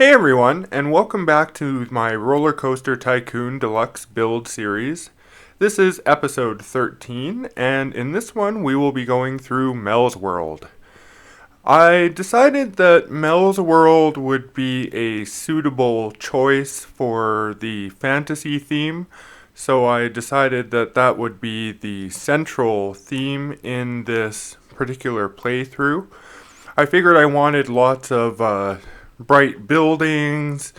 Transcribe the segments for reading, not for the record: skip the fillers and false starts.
Hey everyone, and welcome back to my RollerCoaster Tycoon Deluxe build series. This is episode 13, and in this one we will be going through Mel's World. I decided that Mel's World would be a suitable choice for the fantasy theme, so I decided that that would be the central theme in this particular playthrough. I figured I wanted lots of bright buildings,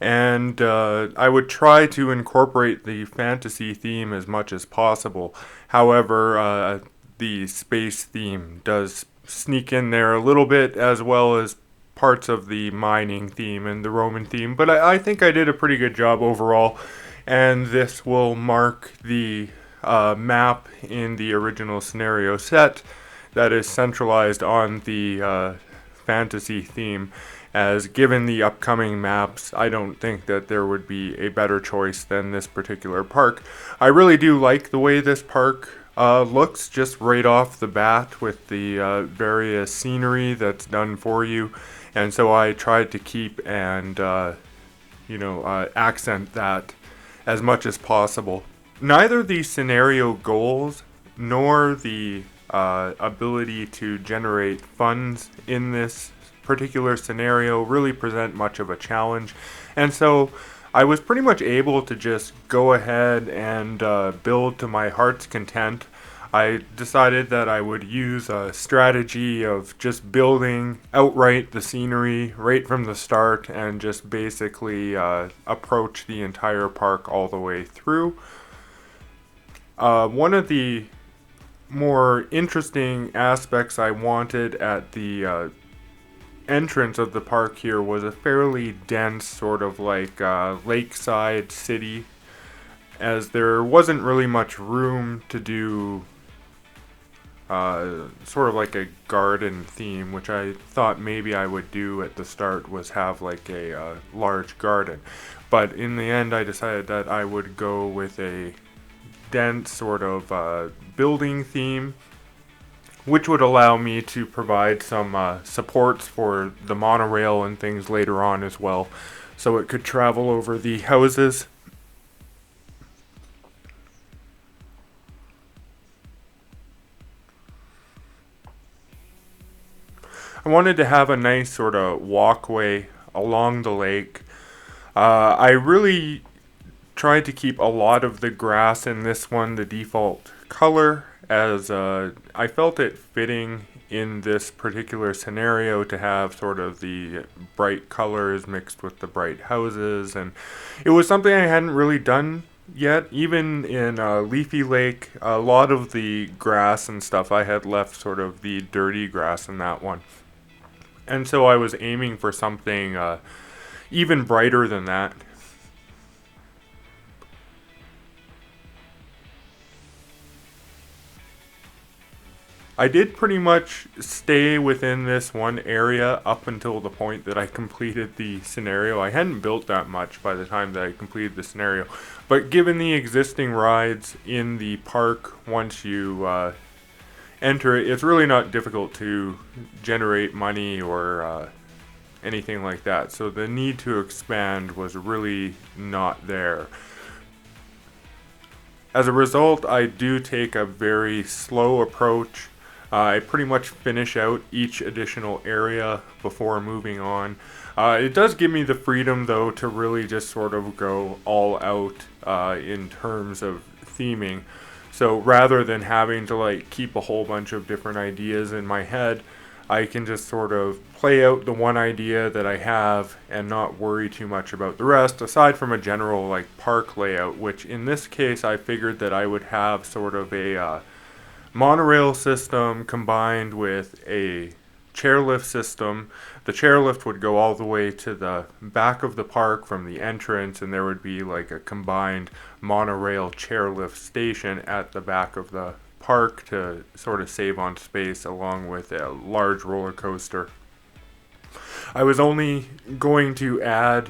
and I would try to incorporate the fantasy theme as much as possible. However, the space theme does sneak in there a little bit, as well as parts of the mining theme and the Roman theme, but I think I did a pretty good job overall, and this will mark the map in the original scenario set that is centralized on the fantasy theme, as given the upcoming maps, I don't think that there would be a better choice than this particular park. I really do like the way this park looks just right off the bat with the various scenery that's done for you, and so I tried to keep and accent that as much as possible. Neither the scenario goals nor the ability to generate funds in this particular scenario really present much of a challenge, and so I was pretty much able to just go ahead and build to my heart's content. I decided that I would use a strategy of just building outright the scenery right from the start and just basically approach the entire park all the way through. One of the more interesting aspects I wanted at the entrance of the park here was a fairly dense sort of like lakeside city, as there wasn't really much room to do sort of like a garden theme, which I thought maybe I would do at the start, was have like a large garden, but in the end I decided that I would go with a dense sort of building theme, which would allow me to provide some supports for the monorail and things later on as well, so it could travel over the houses. I wanted to have a nice sort of walkway along the lake. I really tried to keep a lot of the grass in this one the default color, as I felt it fitting in this particular scenario to have sort of the bright colors mixed with the bright houses, and it was something I hadn't really done yet. Even in Leafy Lake, a lot of the grass and stuff I had left sort of the dirty grass in that one, and so I was aiming for something even brighter than that. I did pretty much stay within this one area up until the point that I completed the scenario. I hadn't built that much by the time that I completed the scenario, but given the existing rides in the park, once you enter it, it's really not difficult to generate money or anything like that, so the need to expand was really not there. As a result, I do take a very slow approach. I pretty much finish out each additional area before moving on. It does give me the freedom, though, to really just sort of go all out in terms of theming. So rather than having to like keep a whole bunch of different ideas in my head, I can just sort of play out the one idea that I have and not worry too much about the rest, aside from a general like park layout, which in this case I figured that I would have sort of a monorail system combined with a chairlift system. The chairlift would go all the way to the back of the park from the entrance, and there would be like a combined monorail chairlift station at the back of the park to sort of save on space, along with a large roller coaster. I was only going to add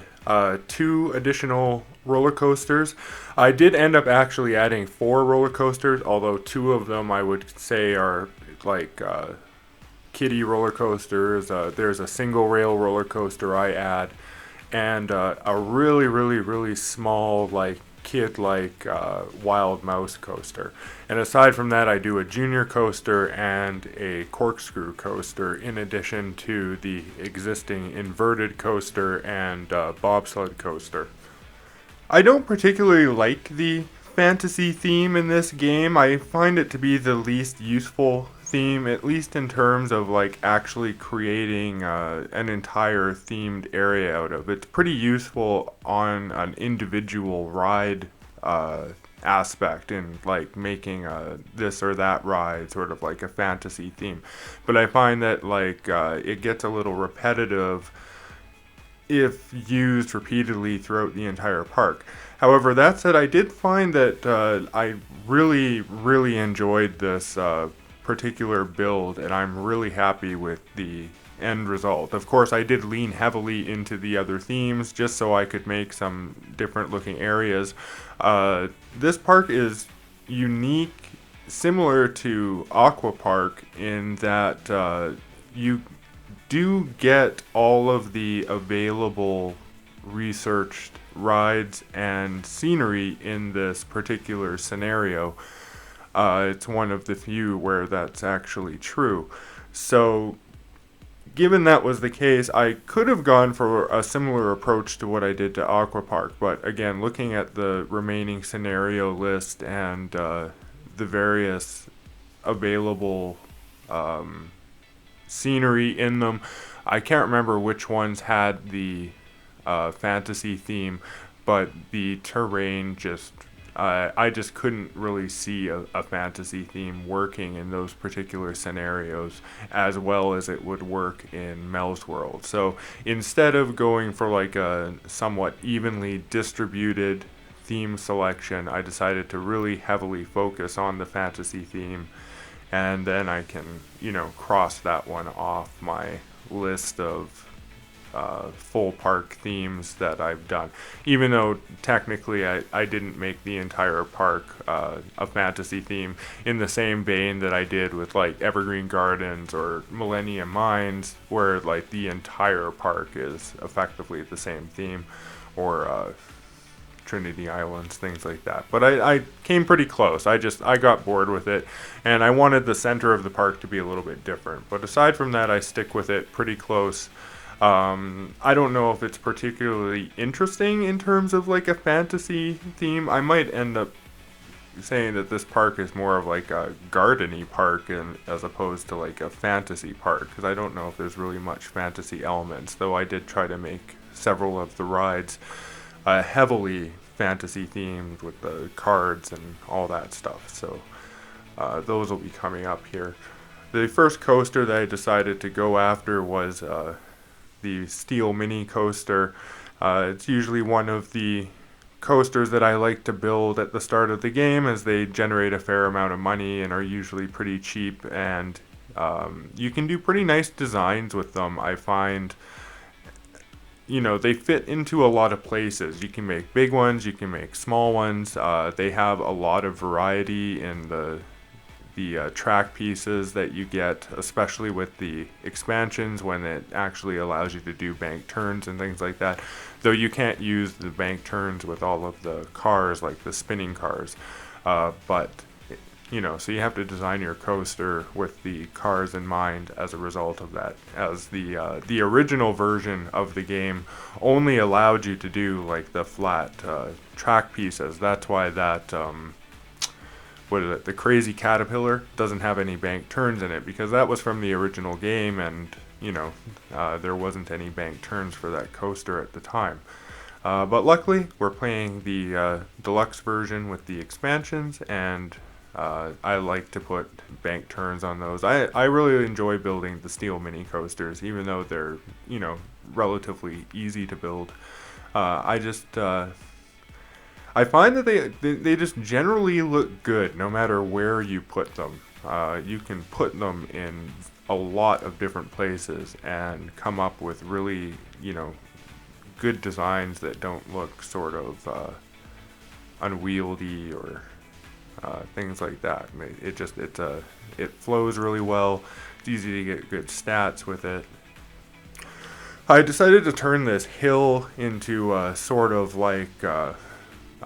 2 additional roller coasters. I did end up actually adding 4 roller coasters, although 2 of them I would say are like kiddie roller coasters. There's a single rail roller coaster I add, and a really, really, really small, like kid-like wild mouse coaster. And aside from that, I do a junior coaster and a corkscrew coaster, in addition to the existing inverted coaster and bobsled coaster. I don't particularly like the fantasy theme in this game. I find it to be the least useful theme, at least in terms of like actually creating an entire themed area out of it. It's pretty useful on an individual ride aspect in like making this or that ride sort of like a fantasy theme. But I find that like it gets a little repetitive if used repeatedly throughout the entire park. However, that said, I did find that I really, really enjoyed this particular build, and I'm really happy with the end result. Of course, I did lean heavily into the other themes just so I could make some different looking areas. This park is unique, similar to Aqua Park, in that you do get all of the available researched rides and scenery in this particular scenario. It's one of the few where that's actually true. So, given that was the case, I could have gone for a similar approach to what I did to Aqua Park, but again, looking at the remaining scenario list and the various available scenery in them, I can't remember which ones had the fantasy theme, but the terrain just I just couldn't really see a fantasy theme working in those particular scenarios as well as it would work in Mel's World. So instead of going for like a somewhat evenly distributed theme selection, I decided to really heavily focus on the fantasy theme, and then I can, cross that one off my list of full park themes that I've done. Even though technically I didn't make the entire park a fantasy theme in the same vein that I did with like Evergreen Gardens or Millennium Mines, where like the entire park is effectively the same theme, or Trinity Islands, things like that. But I came pretty close. I got bored with it, and I wanted the center of the park to be a little bit different. But aside from that, I stick with it pretty close. I don't know if it's particularly interesting in terms of like a fantasy theme. I might end up saying that this park is more of like a gardeny park as opposed to like a fantasy park, because I don't know if there's really much fantasy elements, though I did try to make several of the rides heavily fantasy themed with the cards and all that stuff. So those will be coming up here. The first coaster that I decided to go after was the Steel Mini Coaster. It's usually one of the coasters that I like to build at the start of the game, as they generate a fair amount of money and are usually pretty cheap, and you can do pretty nice designs with them. I find they fit into a lot of places. You can make big ones, you can make small ones. They have a lot of variety in the track pieces that you get, especially with the expansions, when it actually allows you to do bank turns and things like that. Though you can't use the bank turns with all of the cars, like the spinning cars. So you have to design your coaster with the cars in mind as a result of that, as the original version of the game only allowed you to do like the flat track pieces. That's why that the Crazy Caterpillar doesn't have any bank turns in it, because that was from the original game, and there wasn't any bank turns for that coaster at the time. But luckily, we're playing the deluxe version with the expansions, and I like to put bank turns on those. I really enjoy building the Steel Mini Coasters, even though they're, relatively easy to build. I find that they just generally look good no matter where you put them. You can put them in a lot of different places and come up with really, good designs that don't look sort of unwieldy or things like that. It flows really well. It's easy to get good stats with it. I decided to turn this hill into a sort of like, I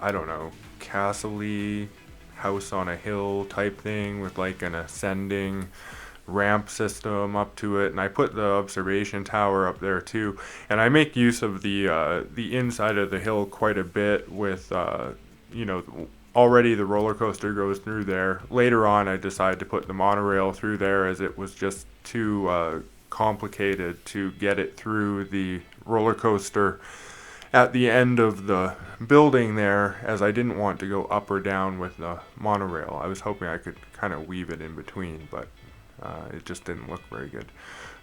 don't know, castle-y house on a hill type thing with like an ascending ramp system up to it, and I put the observation tower up there too. And I make use of the inside of the hill quite a bit with you know already the roller coaster goes through there. Later on, I decided to put the monorail through there as it was just too complicated to get it through the roller coaster at the end of the building there, as I didn't want to go up or down with the monorail. I was hoping I could kind of weave it in between, but it just didn't look very good.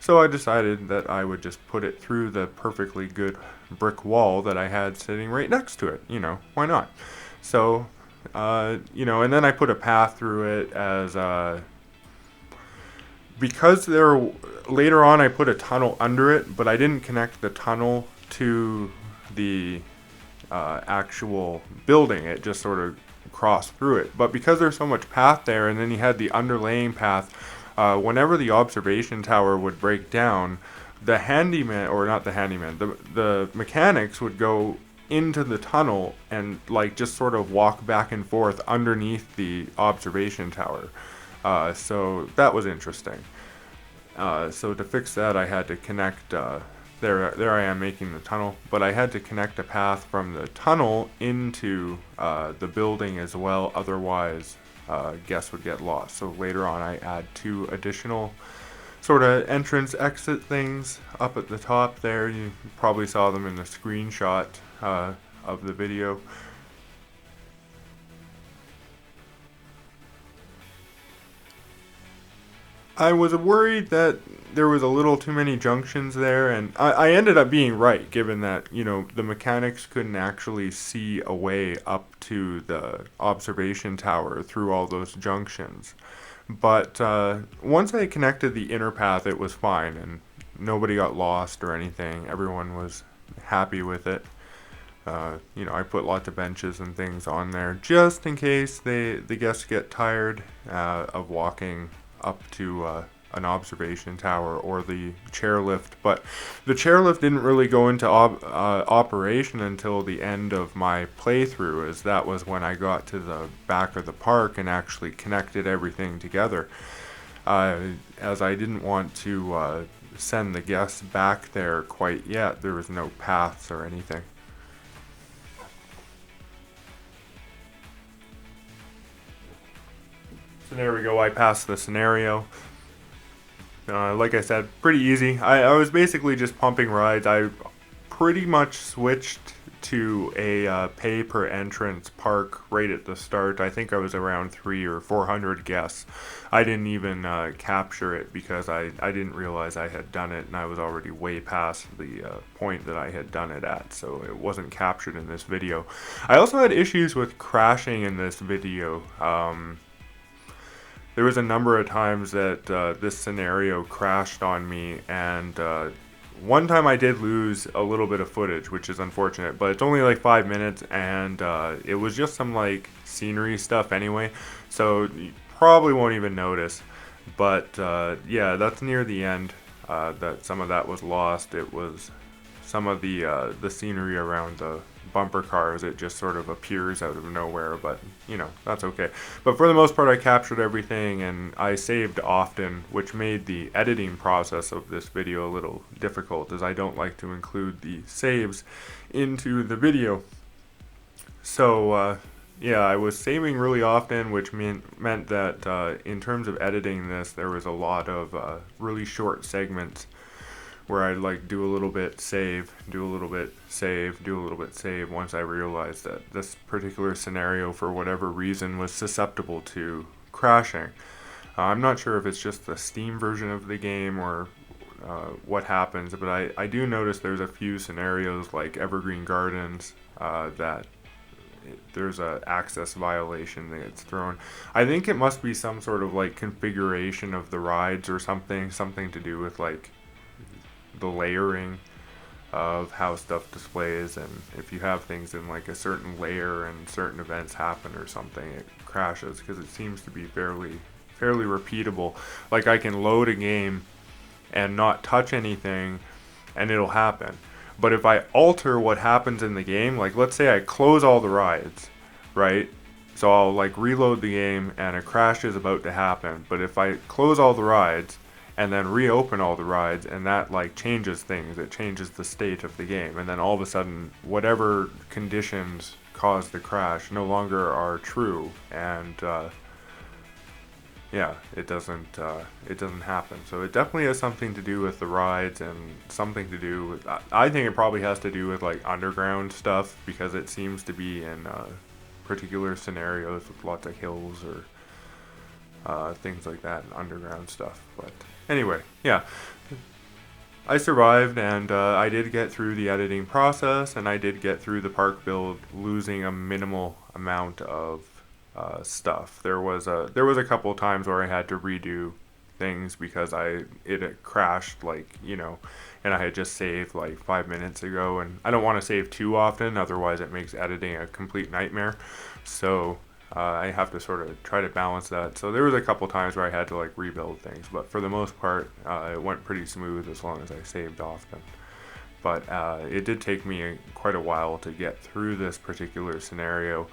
So I decided that I would just put it through the perfectly good brick wall that I had sitting right next to it. You know, why not? So, and then I put a path through it as because later on I put a tunnel under it, but I didn't connect the tunnel to the actual building. It just sort of crossed through it. But because there's so much path there, and then you had the underlaying path, whenever the observation tower would break down, the handyman, or not the handyman, the mechanics would go into the tunnel and like just sort of walk back and forth underneath the observation tower. So that was interesting. So to fix that, I had to connect. There I am making the tunnel, but I had to connect a path from the tunnel into the building as well. Otherwise, guests would get lost. So later on, I add 2 additional sort of entrance exit things up at the top there. You probably saw them in the screenshot of the video. I was worried that there was a little too many junctions there, and I ended up being right, given that, the mechanics couldn't actually see a way up to the observation tower through all those junctions. But once I connected the inner path, it was fine, and nobody got lost or anything. Everyone was happy with it. I put lots of benches and things on there just in case the guests get tired of walking up to an observation tower or the chairlift. But the chairlift didn't really go into operation until the end of my playthrough, as that was when I got to the back of the park and actually connected everything together. As I didn't want to send the guests back there quite yet, there was no paths or anything. So there we go, I passed the scenario. Like I said, pretty easy. I was basically just pumping rides. I pretty much switched to a pay per entrance park right at the start. I think I was around 300 or 400 guests. I didn't even capture it because I didn't realize I had done it, and I was already way past the point that I had done it at, so it wasn't captured in this video. I also had issues with crashing in this video. There was a number of times that this scenario crashed on me, and one time I did lose a little bit of footage, which is unfortunate, but it's only like 5 minutes, and it was just some like scenery stuff anyway, so you probably won't even notice. But yeah, that's near the end that some of that was lost. It was some of the scenery around the bumper cars. It just sort of appears out of nowhere, but that's okay. But for the most part, I captured everything, and I saved often, which made the editing process of this video a little difficult, as I don't like to include the saves into the video. So yeah, I was saving really often, which meant that in terms of editing this, there was a lot of really short segments where I'd like do a little bit, save, do a little bit, save, do a little bit, save, once I realized that this particular scenario, for whatever reason, was susceptible to crashing. I'm not sure if it's just the Steam version of the game or what happens, but I do notice there's a few scenarios like Evergreen Gardens that there's a access violation that gets thrown. I think it must be some sort of like configuration of the rides or something to do with like the layering of how stuff displays, and if you have things in like a certain layer and certain events happen or something, it crashes, because it seems to be fairly repeatable. Like I can load a game and not touch anything, and it'll happen. But if I alter what happens in the game, like let's say I close all the rides, right? So I'll like reload the game and a crash is about to happen. But if I close all the rides and then reopen all the rides, and that like changes things, it changes the state of the game, and then all of a sudden whatever conditions caused the crash no longer are true, and yeah, it doesn't happen. So it definitely has something to do with the rides, and something to do with, I think it probably has to do with like underground stuff, because it seems to be in particular scenarios with lots of hills or things like that, and underground stuff. But anyway, yeah, I survived, and I did get through the editing process, and I did get through the park build losing a minimal amount of stuff. There was a couple of times where I had to redo things because it had crashed, like, and I had just saved like 5 minutes ago, and I don't want to save too often, otherwise it makes editing a complete nightmare. So I have to sort of try to balance that. So there was a couple times where I had to like rebuild things, but for the most part it went pretty smooth as long as I saved often. But it did take me quite a while to get through this particular scenario.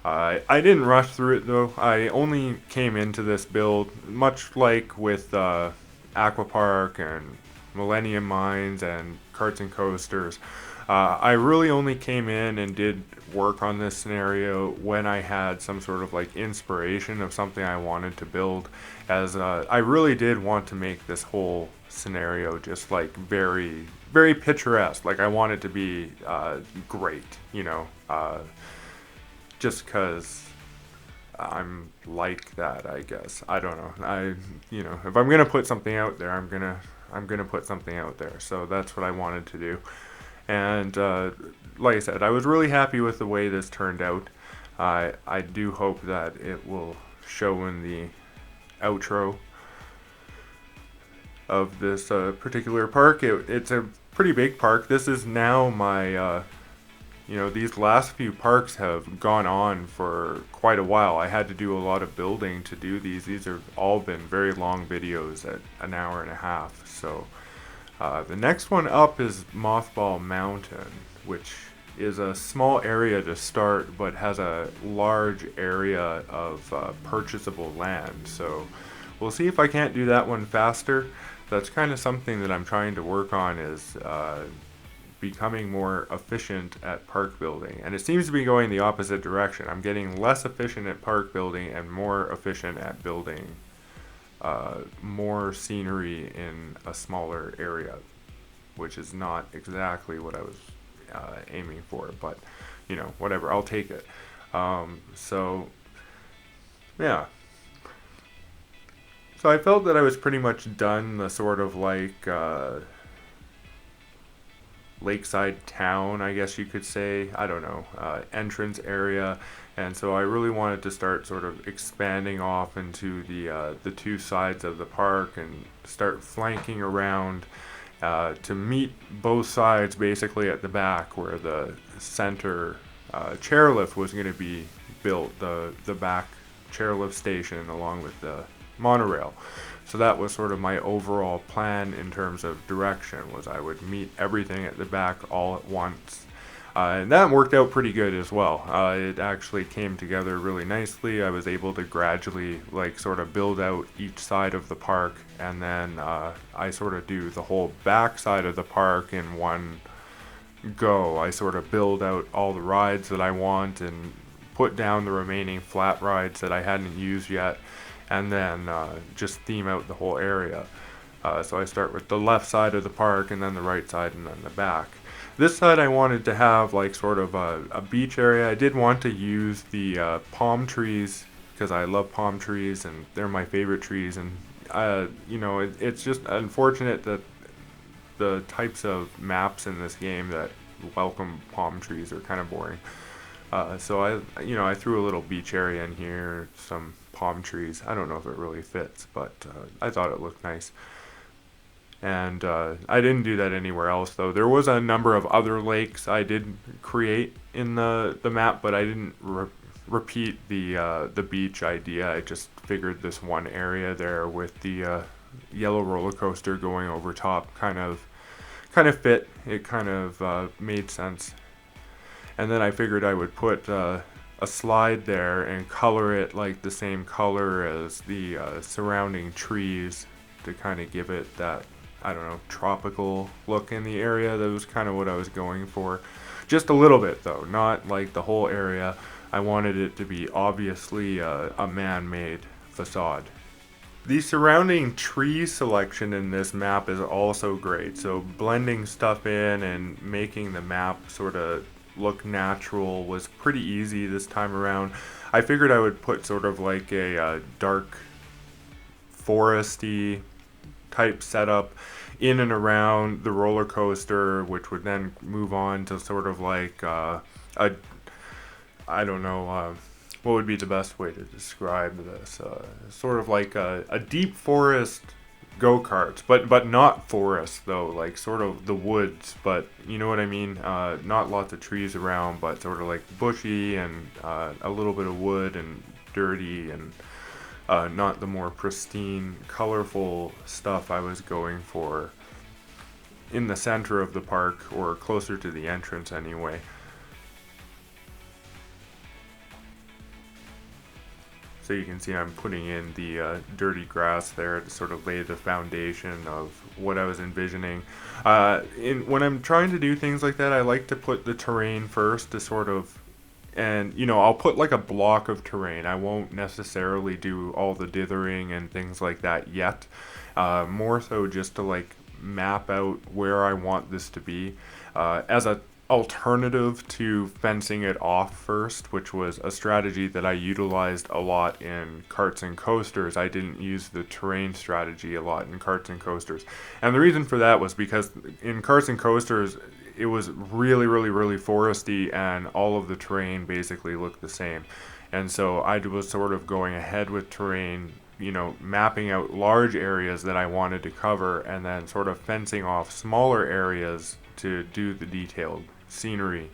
I didn't rush through it though. I only came into this build, much like with Aquapark and Millennium Mines and Carts and Coasters. I really only came in and did work on this scenario when I had some sort of like inspiration of something I wanted to build, as I really did want to make this whole scenario just like very, very picturesque. Like I want it to be great, just because I'm like that, I guess. I don't know. If I'm gonna put something out there, I'm gonna put something out there. So that's what I wanted to do. And like I said, I was really happy with the way this turned out. I do hope that it will show in the outro of this particular park. It's a pretty big park. This is now my, these last few parks have gone on for quite a while. I had to do a lot of building to do these. These have all been very long videos at an hour and a half. So the next one up is Mothball Mountain, which is a small area to start, but has a large area of purchasable land. So we'll see if I can't do that one faster. That's kind of something that I'm trying to work on, is becoming more efficient at park building. And it seems to be going the opposite direction. I'm getting less efficient at park building and more efficient at building more scenery in a smaller area, which is not exactly what I was aiming for, but whatever, I'll take it. So yeah, so I felt that I was pretty much done the sort of like lakeside town, I guess you could say, I don't know, entrance area. And so I really wanted to start sort of expanding off into the two sides of the park and start flanking around to meet both sides basically at the back, where the center chairlift was going to be built, the back chairlift station along with the monorail. So that was sort of my overall plan in terms of direction, was I would meet everything at the back all at once. And that worked out pretty good as well. It actually came together really nicely. I was able to gradually like sort of build out each side of the park, and then I sort of do the whole back side of the park in one go. I sort of build out all the rides that I want and put down the remaining flat rides that I hadn't used yet, and then just theme out the whole area. So I start with the left side of the park, and then the right side, and then the back. This side I wanted to have like sort of a beach area. I did want to use the palm trees, because I love palm trees and they're my favorite trees. And it's just unfortunate that the types of maps in this game that welcome palm trees are kind of boring. So I threw a little beach area in here, some palm trees. I don't know if it really fits, but I thought it looked nice. And I didn't do that anywhere else, though. There was a number of other lakes I did create in the map, but I didn't repeat the beach idea. I just figured this one area there with the yellow roller coaster going over top kind of kind of fit. It kind of made sense. And then I figured I would put a slide there and color it like the same color as the surrounding trees to kind of give it that, I don't know, tropical look in the area. That was kind of what I was going for. Just a little bit though, not like the whole area. I wanted it to be obviously a man-made facade. The surrounding tree selection in this map is also great. So blending stuff in and making the map sort of look natural was pretty easy this time around. I figured I would put sort of like a dark foresty type setup in and around the roller coaster, which would then move on to sort of like a, I don't know, what would be the best way to describe this? Sort of like a deep forest go-karts, but not forest though, like sort of the woods, but you know what I mean? Not lots of trees around, but sort of like bushy and a little bit of wood and dirty and not the more pristine, colorful stuff I was going for in the center of the park, or closer to the entrance anyway. So you can see I'm putting in the dirty grass there to sort of lay the foundation of what I was envisioning. When I'm trying to do things like that, I like to put the terrain first to sort of, and I'll put like a block of terrain. I won't necessarily do all the dithering and things like that yet. More so just to like map out where I want this to be as a alternative to fencing it off first, which was a strategy that I utilized a lot in karts and coasters. I didn't use the terrain strategy a lot in karts and coasters. And the reason for that was because in karts and coasters, it was really, really, really foresty, and all of the terrain basically looked the same. And so I was sort of going ahead with terrain, mapping out large areas that I wanted to cover, and then sort of fencing off smaller areas to do the detailed scenery,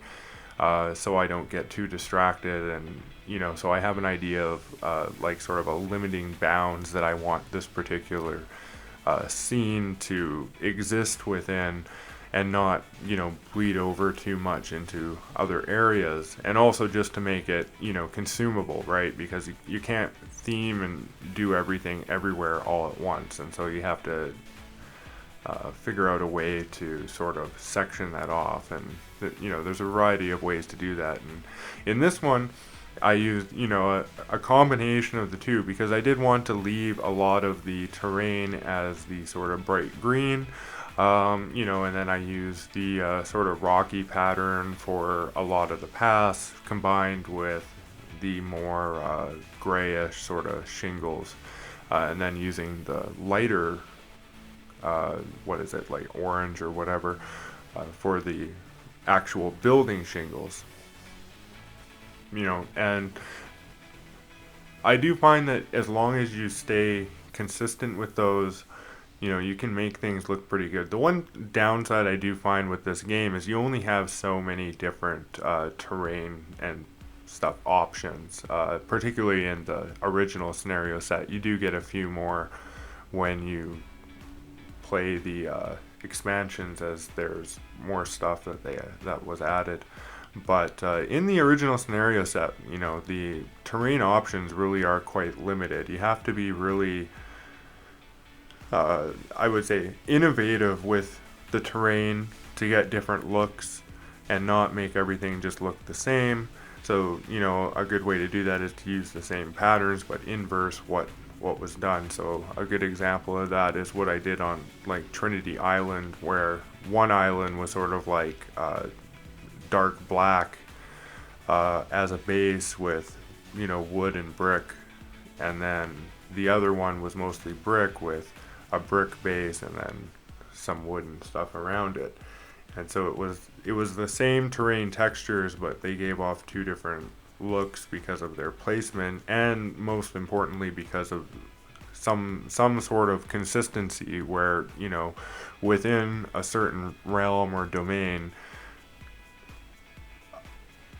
so I don't get too distracted, and so I have an idea of like sort of a limiting bounds that I want this particular scene to exist within, and not bleed over too much into other areas, and also just to make it consumable, right? Because you can't theme and do everything everywhere all at once, and so you have to figure out a way to sort of section that off, and there's a variety of ways to do that. And in this one, I used a combination of the two, because I did want to leave a lot of the terrain as the sort of bright green, and then I used the sort of rocky pattern for a lot of the paths, combined with the more grayish sort of shingles, and then using the lighter what is it, like orange or whatever, for the actual building shingles. And I do find that as long as you stay consistent with those, you can make things look pretty good. The one downside I do find with this game is you only have so many different terrain and stuff options, particularly in the original scenario set. You do get a few more when you play the expansions, as there's more stuff that was added. But in the original scenario set, the terrain options really are quite limited. You have to be really, I would say, innovative with the terrain to get different looks and not make everything just look the same. So, a good way to do that is to use the same patterns but inverse what was done. So a good example of that is what I did on like Trinity Island, where one island was sort of like dark black as a base with wood and brick, and then the other one was mostly brick with a brick base and then some wood and stuff around it. And so it was the same terrain textures, but they gave off two different looks because of their placement, and most importantly because of some sort of consistency, where within a certain realm or domain,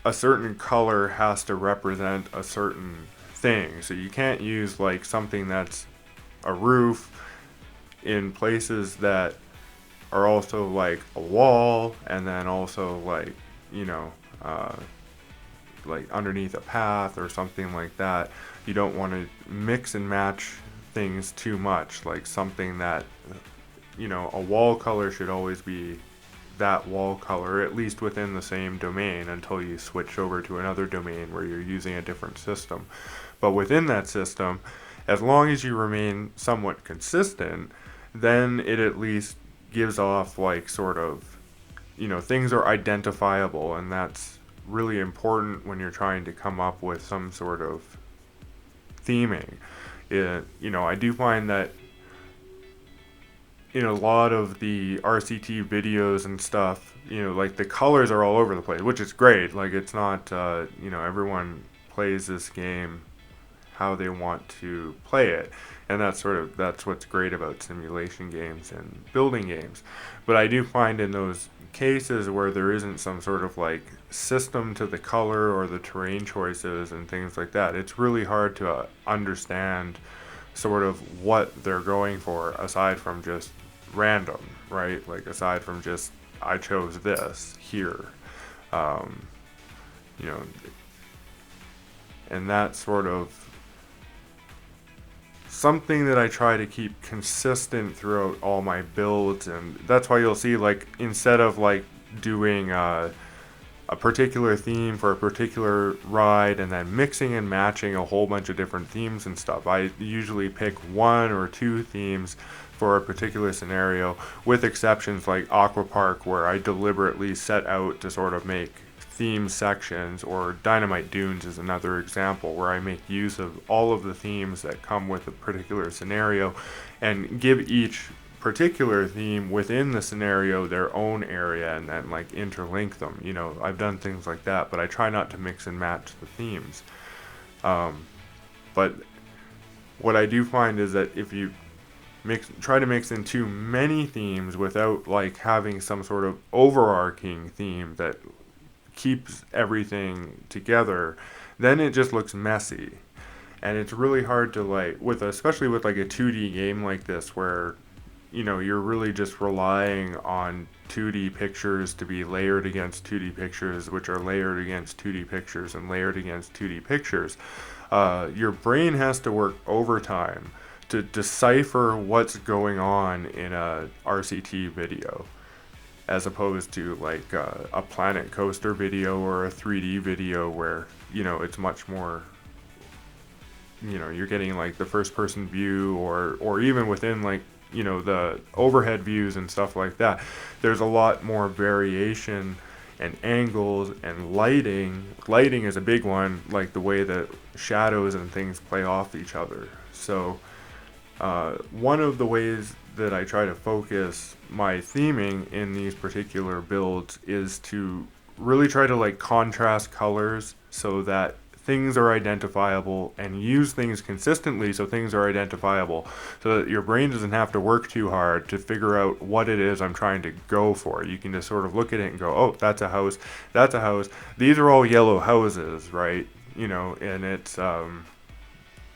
a certain color has to represent a certain thing. So you can't use like something that's a roof in places that are also like a wall, and then also like, you know, like underneath a path or something like that. You don't want to mix and match things too much, like something that, you know, a wall color should always be that wall color, at least within the same domain, until you switch over to another domain where you're using a different system. But within that system, as long as you remain somewhat consistent, then it at least gives off like sort of, you know, things are identifiable, and that's really important when you're trying to come up with some sort of theming. You know, I do find that in a lot of the RCT videos and stuff, you know, like the colors are all over the place, which is great. Like it's not, you know, everyone plays this game how they want to play it, and that's what's great about simulation games and building games. But I do find in those cases where there isn't some sort of like system to the color or the terrain choices and things like that, it's really hard to understand sort of what they're going for, aside from just random, right? Like aside from just I chose this here, um, you know, and that sort of something that I try to keep consistent throughout all my builds. And that's why you'll see, like, instead of like doing a particular theme for a particular ride and then mixing and matching a whole bunch of different themes and stuff, I usually pick one or two themes for a particular scenario, with exceptions like Aqua Park, where I deliberately set out to sort of make theme sections, or Dynamite Dunes is another example where I make use of all of the themes that come with a particular scenario and give each particular theme within the scenario their own area, and then like interlink them. You know, I've done things like that, but I try not to mix and match the themes. But what I do find is that if you try to mix in too many themes without like having some sort of overarching theme that keeps everything together, then it just looks messy. And it's really hard to like, especially with like a 2D game like this, where, you know, you're really just relying on 2D pictures to be layered against 2D pictures, which are layered against 2D pictures and layered against 2D pictures. Your brain has to work overtime to decipher what's going on in a RCT video, as opposed to like a Planet Coaster video or a 3D video where, you know, it's much more, you know, you're getting like the first person view, or even within like, you know, the overhead views and stuff like that. There's a lot more variation and angles and lighting. Lighting is a big one, like the way that shadows and things play off each other. So one of the ways that I try to focus my theming in these particular builds is to really try to like contrast colors so that things are identifiable, and use things consistently so things are identifiable, so that your brain doesn't have to work too hard to figure out what it is I'm trying to go for. You can just sort of look at it and go, oh, that's a house, that's a house. These are all yellow houses, right? You know, and it's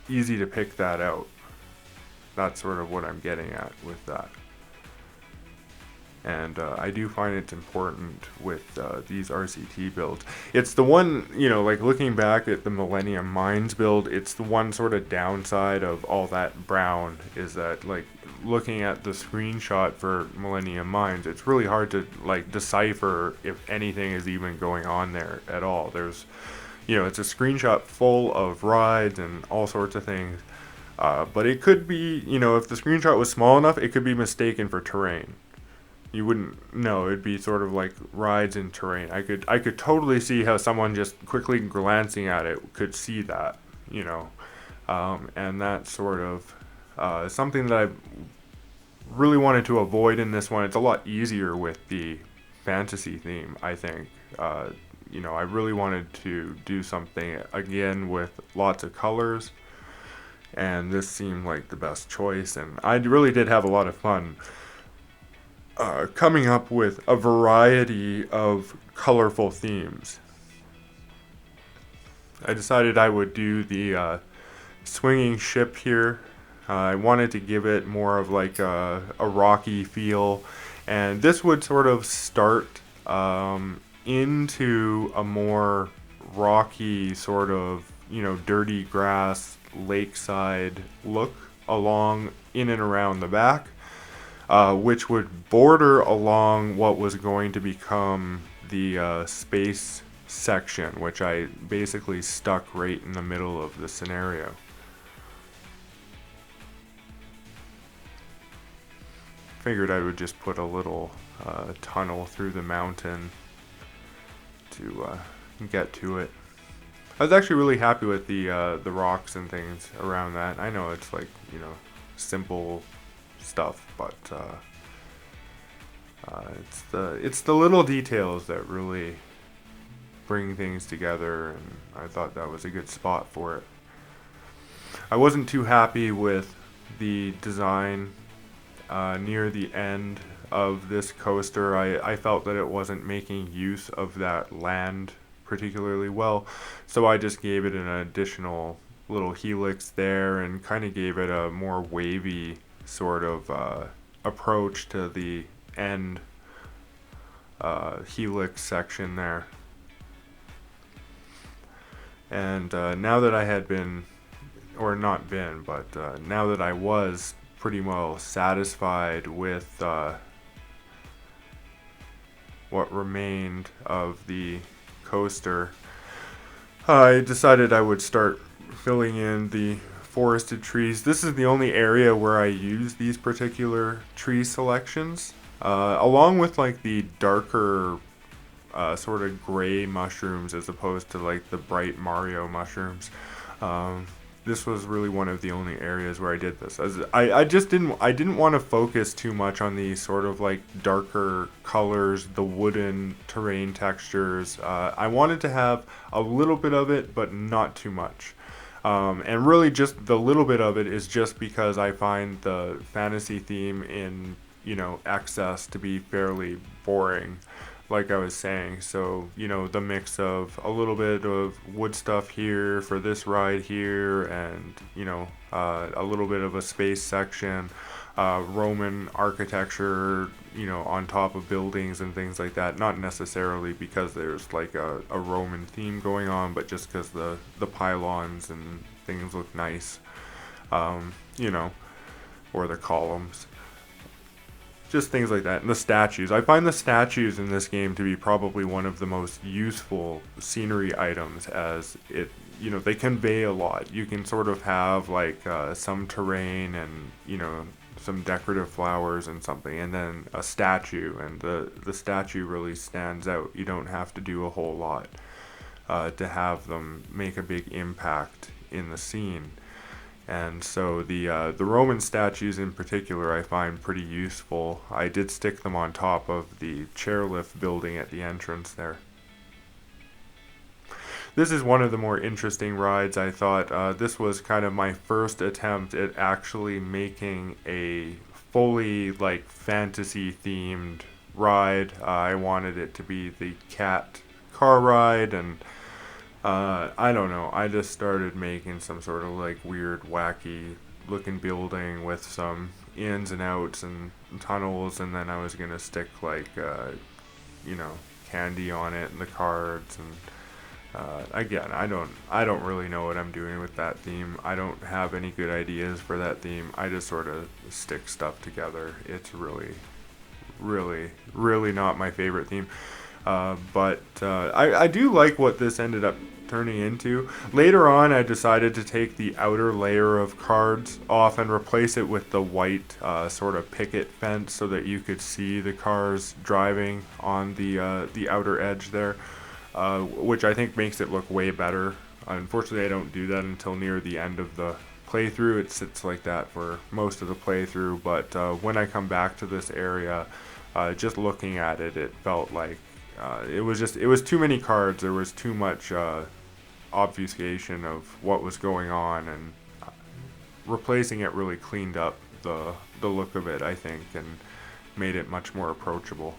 easy to pick that out. That's sort of what I'm getting at with that. And I do find it's important with these RCT builds. It's the one, you know, like looking back at the Millennium Mines build, it's the one sort of downside of all that brown, is that like looking at the screenshot for Millennium Mines, it's really hard to like decipher if anything is even going on there at all. There's, you know, it's a screenshot full of rides and all sorts of things. But it could be, you know, if the screenshot was small enough, it could be mistaken for terrain. You wouldn't know. It'd be sort of like rides in terrain. I could totally see how someone just quickly glancing at it could see that, you know. And that's sort of something that I really wanted to avoid in this one. It's a lot easier with the fantasy theme, I think. You know, I really wanted to do something, again, with lots of colors. And this seemed like the best choice. And I really did have a lot of fun coming up with a variety of colorful themes. I decided I would do the swinging ship here. I wanted to give it more of like a rocky feel, And this would sort of start into a more rocky sort of, dirty grass lakeside look along in and around the back, which would border along what was going to become the space section, which I basically stuck right in the middle of the scenario. Figured I would just put a little tunnel through the mountain to get to it. I was actually really happy with the rocks and things around that. I know it's like, simple stuff, but it's the little details that really bring things together, and I thought that was a good spot for it. I wasn't too happy with the design near the end of this coaster. I felt that it wasn't making use of that land particularly well, so I just gave it an additional little helix there and kind of gave it a more wavy sort of approach to the end helix section there. And now that I had been, or not been, but now that I was pretty well satisfied with what remained of the coaster, I decided I would start filling in the forested trees. This is the only area where I use these particular tree selections, along with like the darker sort of gray mushrooms as opposed to like the bright Mario mushrooms. This was really one of the only areas where I did this. As I didn't want to focus too much on the sort of like darker colors, the wooden terrain textures. I wanted to have a little bit of it, but not too much. And really just the little bit of it is just because I find the fantasy theme in, excess to be fairly boring, like I was saying. So, the mix of a little bit of wood stuff here for this ride here, and, a little bit of a space section, Roman architecture, on top of buildings and things like that. Not necessarily because there's like a Roman theme going on, but just because the pylons and things look nice, or the columns. Just things like that. And the statues. I find the statues in this game to be probably one of the most useful scenery items, as they convey a lot. You can sort of have like some terrain and, some decorative flowers and something, and then a statue, and the statue really stands out. You don't have to do a whole lot to have them make a big impact in the scene. And so the Roman statues in particular I find pretty useful. I did stick them on top of the chairlift building at the entrance there. This is one of the more interesting rides. I thought this was kind of my first attempt at actually making a fully like fantasy themed ride. I wanted it to be the cat car ride, and I don't know, I just started making some sort of like weird wacky looking building with some ins and outs and tunnels, and then I was gonna stick like candy on it and the cards, and again, I don't really know what I'm doing with that theme. I don't have any good ideas for that theme. I just sort of stick stuff together. It's really not my favorite theme. But I do like what this ended up turning into. Later on, I decided to take the outer layer of cards off and replace it with the white sort of picket fence so that you could see the cars driving on the outer edge there, which I think makes it look way better. Unfortunately, I don't do that until near the end of the playthrough. It sits like that for most of the playthrough, but when I come back to this area, just looking at it, it felt like it was too many cards. There was too much obfuscation of what was going on, and replacing it really cleaned up the look of it, I think, and made it much more approachable.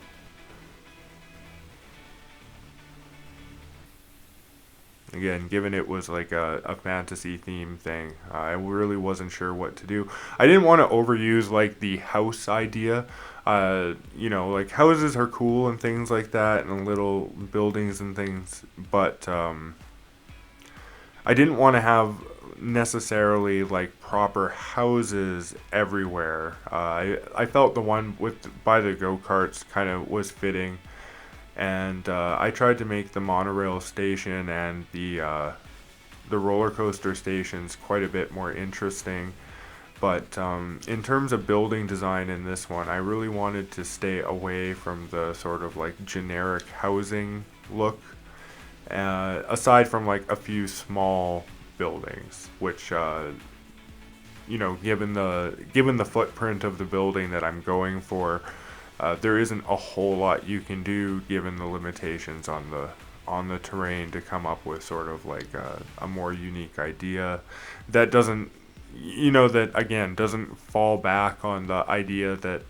Again, given it was like a fantasy theme thing, I really wasn't sure what to do. I didn't want to overuse like the house idea. Like houses are cool and things like that, and little buildings and things, but I didn't want to have necessarily like proper houses everywhere. I felt the one with by the go karts kind of was fitting, and I tried to make the monorail station and the roller coaster stations quite a bit more interesting. But in terms of building design in this one, I really wanted to stay away from the sort of like generic housing look, aside from like a few small buildings, which given the footprint of the building that I'm going for, there isn't a whole lot you can do given the limitations on the terrain to come up with sort of like a more unique idea that doesn't that again doesn't fall back on the idea that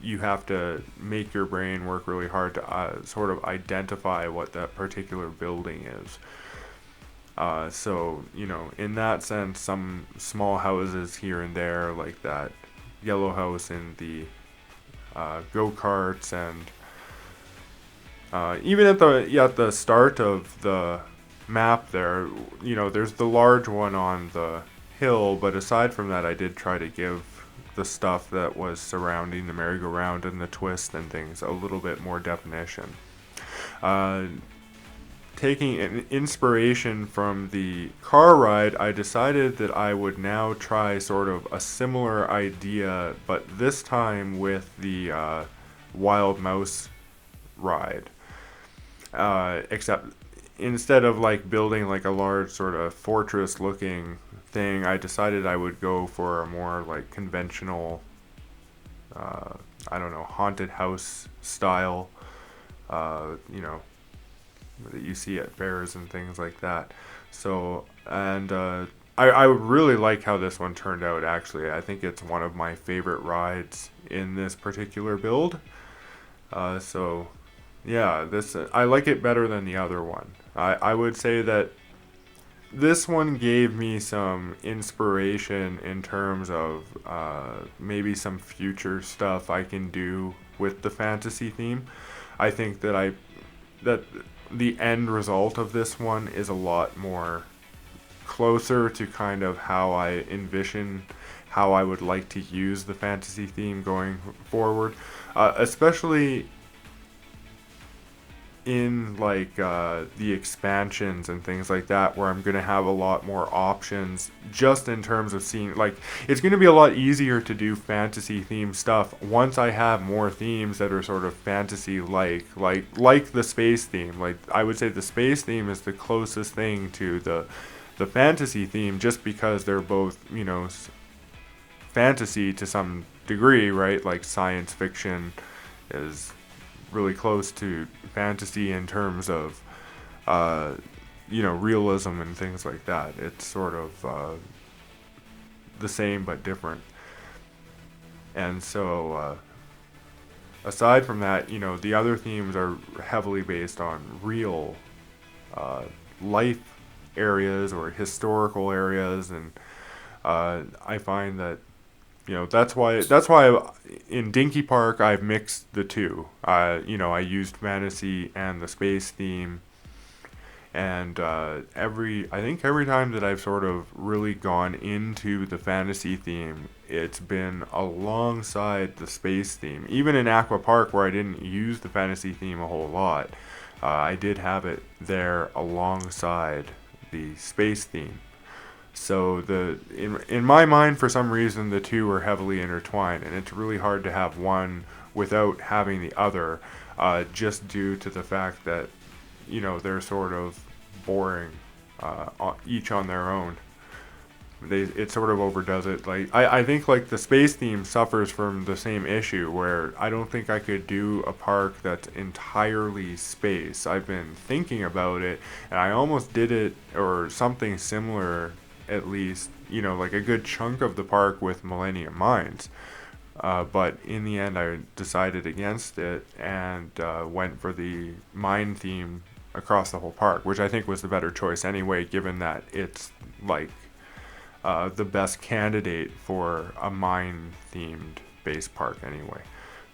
you have to make your brain work really hard to sort of identify what that particular building is. So, in that sense, some small houses here and there, like that yellow house in the go karts, and even at the start of the map there, there's the large one on the hill. But aside from that, I did try to give the stuff that was surrounding the merry-go-round and the twist and things a little bit more definition. Uh, Taking an inspiration from the car ride, I decided that I would now try sort of a similar idea, but this time with the Wild Mouse ride. Except instead of like building like a large sort of fortress looking thing, I decided I would go for a more like conventional, I don't know, haunted house style, that you see at fairs and things like that. So, and I really like how this one turned out, actually. I think it's one of my favorite rides in this particular build. So, yeah, I like it better than the other one. I would say that this one gave me some inspiration in terms of maybe some future stuff I can do with the fantasy theme. I think that the end result of this one is a lot more closer to kind of how I envision how I would like to use the fantasy theme going forward, especially in like the expansions and things like that, where I'm going to have a lot more options just in terms of seeing, like, it's going to be a lot easier to do fantasy themed stuff once I have more themes that are sort of fantasy like the space theme. Like, I would say the space theme is the closest thing to the fantasy theme, just because they're both fantasy to some degree, right? Like science fiction is really close to fantasy in terms of realism and things like that. It's sort of the same but different. And so aside from that, the other themes are heavily based on real life areas or historical areas, and I find that that's why in Dinky Park I've mixed the two. I used fantasy and the space theme, and I think every time that I've sort of really gone into the fantasy theme, it's been alongside the space theme. Even in Aqua Park, where I didn't use the fantasy theme a whole lot, I did have it there alongside the space theme. So in my mind, for some reason, the two are heavily intertwined, and it's really hard to have one without having the other, just due to the fact that they're sort of boring, each on their own. It sort of overdoes it. Like I think like the space theme suffers from the same issue, where I don't think I could do a park that's entirely space. I've been thinking about it, and I almost did it or something similar, at least, like a good chunk of the park with Millennium Mines. But in the end, I decided against it and went for the mine theme across the whole park, which I think was the better choice anyway, given that it's like the best candidate for a mine themed base park anyway.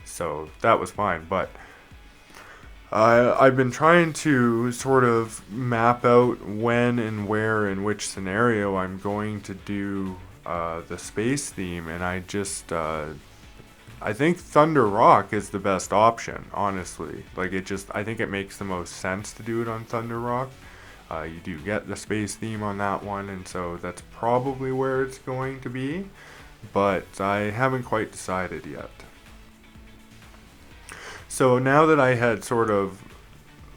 So that was fine. But I've been trying to sort of map out when and where in which scenario I'm going to do the space theme, and I think Thunder Rock is the best option, honestly. Like I think it makes the most sense to do it on Thunder Rock. You do get the space theme on that one, and so that's probably where it's going to be, but I haven't quite decided yet. So now that I had sort of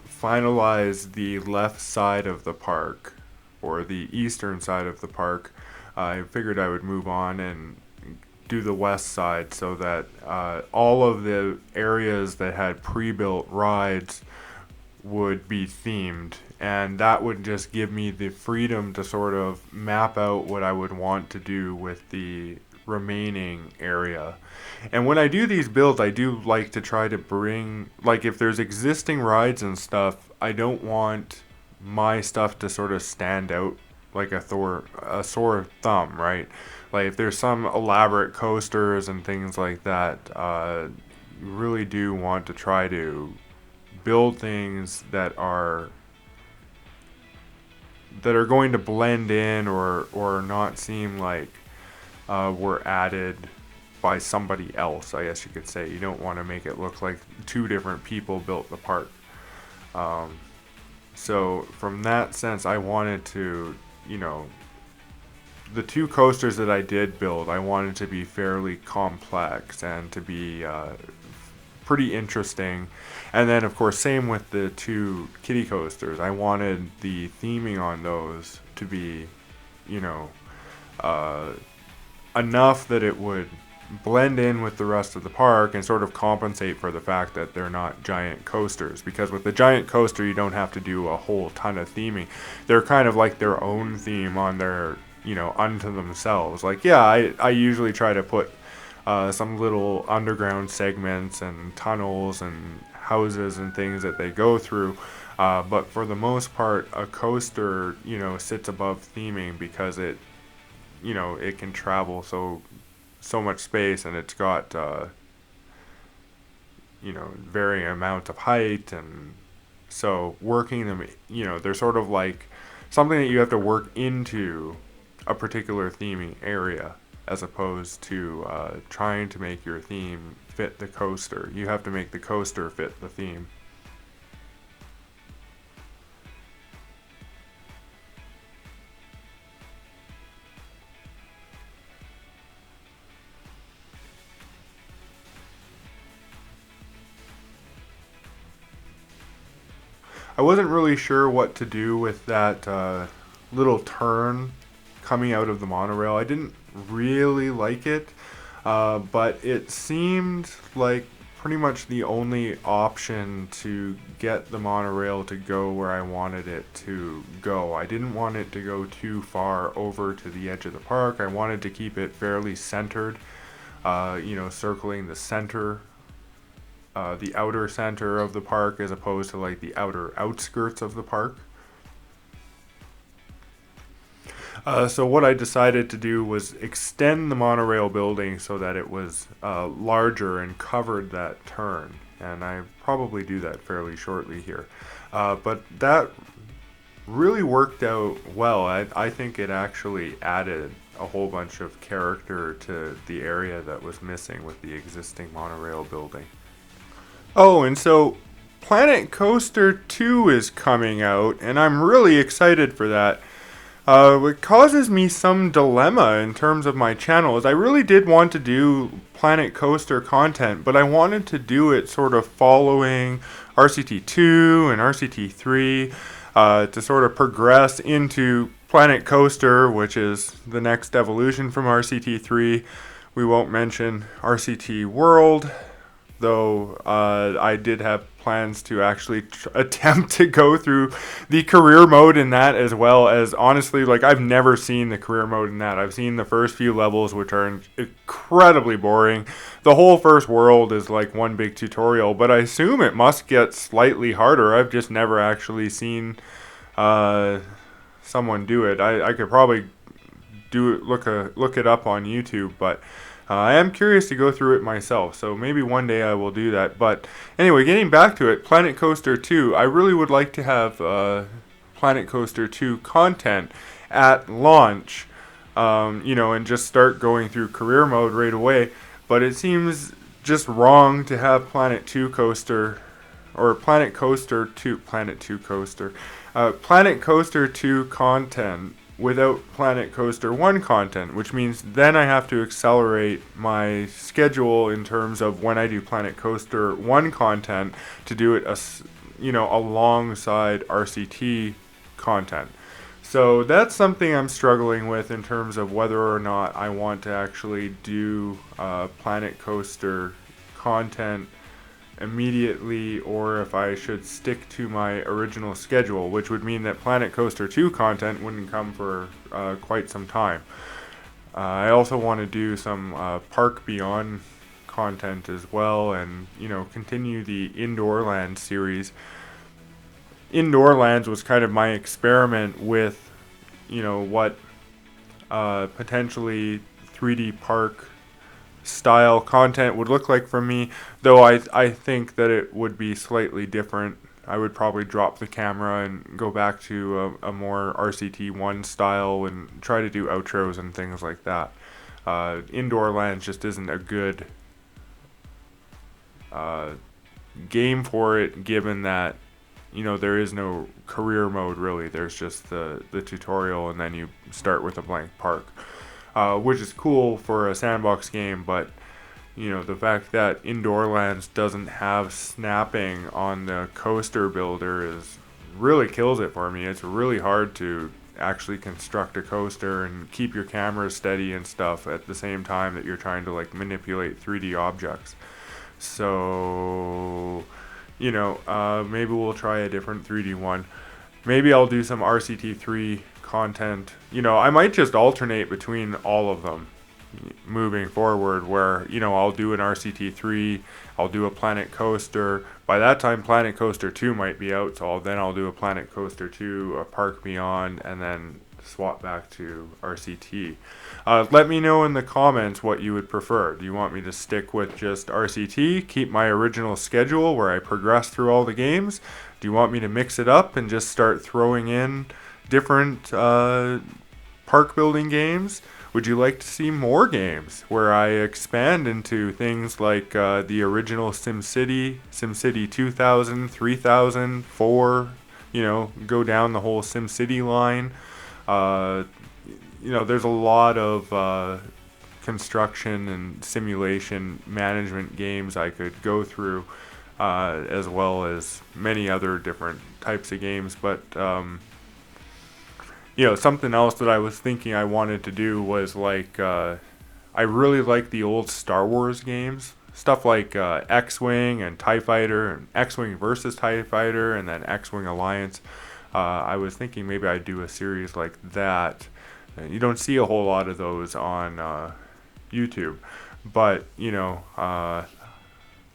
finalized the left side of the park, or the eastern side of the park, I figured I would move on and do the west side so that all of the areas that had pre-built rides would be themed, and that would just give me the freedom to sort of map out what I would want to do with the remaining area. And when I do these builds, I do like to try to bring, like, if there's existing rides and stuff, I don't want my stuff to sort of stand out like a sore thumb, right? Like if there's some elaborate coasters and things like that, you really do want to try to build things that are going to blend in or not seem like were added by somebody else, I guess you could say. You don't want to make it look like two different people built the park. So from that sense, I wanted to, the two coasters that I did build, I wanted to be fairly complex and to be pretty interesting. And then, of course, same with the two kiddie coasters. I wanted the theming on those to be, you know, uh, enough that it would blend in with the rest of the park and sort of compensate for the fact that they're not giant coasters. Because with the giant coaster, you don't have to do a whole ton of theming. They're kind of like their own theme on their, unto themselves. Like, yeah, I usually try to put some little underground segments and tunnels and houses and things that they go through. But for the most part, a coaster, sits above theming because it can travel so much space, and it's got varying amount of height, and so working them, they're sort of like something that you have to work into a particular theming area, as opposed to trying to make your theme fit the coaster. You have to make the coaster fit the theme. I wasn't really sure what to do with that little turn coming out of the monorail. I didn't really like it, but it seemed like pretty much the only option to get the monorail to go where I wanted it to go. I didn't want it to go too far over to the edge of the park. I wanted to keep it fairly centered, circling the center, the outer center of the park, as opposed to like the outer outskirts of the park. So what I decided to do was extend the monorail building so that it was larger and covered that turn. And I probably do that fairly shortly here. But that really worked out well. I think it actually added a whole bunch of character to the area that was missing with the existing monorail building. Oh, and so Planet Coaster 2 is coming out, and I'm really excited for that. What causes me some dilemma in terms of my channel is I really did want to do Planet Coaster content, but I wanted to do it sort of following RCT2 and RCT3 to sort of progress into Planet Coaster, which is the next evolution from RCT3. We won't mention RCT World, though I did have plans to actually attempt to go through the career mode in that, as well as, honestly, like, I've never seen the career mode in that. I've seen the first few levels, which are incredibly boring. The whole first world is like one big tutorial, but I assume it must get slightly harder. I've just never actually seen someone do it. I could probably look it up on YouTube, but I am curious to go through it myself, so maybe one day I will do that. But anyway, getting back to it, Planet Coaster 2, I really would like to have Planet Coaster 2 content at launch, and just start going through career mode right away. But it seems just wrong to have Planet 2 Coaster or Planet Coaster 2 Planet 2 Coaster Planet Coaster 2 content without Planet Coaster 1 content, which means then I have to accelerate my schedule in terms of when I do Planet Coaster 1 content to do it alongside RCT content. So that's something I'm struggling with in terms of whether or not I want to actually do Planet Coaster content immediately, or if I should stick to my original schedule, which would mean that Planet Coaster 2 content wouldn't come for quite some time. I also want to do some Park Beyond content as well, and continue the Indoor Land series. Indoor Lands was kind of my experiment with what potentially 3D park style content would look like for me, though I think that it would be slightly different. I would probably drop the camera and go back to a more RCT1 style and try to do outros and things like that. Indoor Lands just isn't a good game for it, given that there is no career mode really. There's just the tutorial, and then you start with a blank park. Which is cool for a sandbox game, but the fact that Indoor Lands doesn't have snapping on the coaster builder really kills it for me. It's really hard to actually construct a coaster and keep your camera steady and stuff at the same time that you're trying to manipulate 3D objects. So maybe we'll try a different 3D one. Maybe I'll do some RCT3 content. I might just alternate between all of them moving forward, where I'll do an RCT3, I'll do a Planet Coaster. By that time Planet Coaster 2 might be out, so I'll do a Planet Coaster 2, a Park Beyond, and then swap back to RCT. Let me know in the comments what you would prefer. Do you want me to stick with just RCT, keep my original schedule where I progress through all the games? Do you want me to mix it up and just start throwing in different park building games? Would you like to see more games where I expand into things like the original SimCity, SimCity 2000, 3000, 4, go down the whole SimCity line? There's a lot of construction and simulation management games I could go through, as well as many other different types of games. But something else that I was thinking I wanted to do was I really like the old Star Wars games, stuff like X-Wing and TIE Fighter, and X-Wing versus TIE Fighter, and then X-Wing Alliance. I was thinking maybe I'd do a series like that. You don't see a whole lot of those on YouTube, but I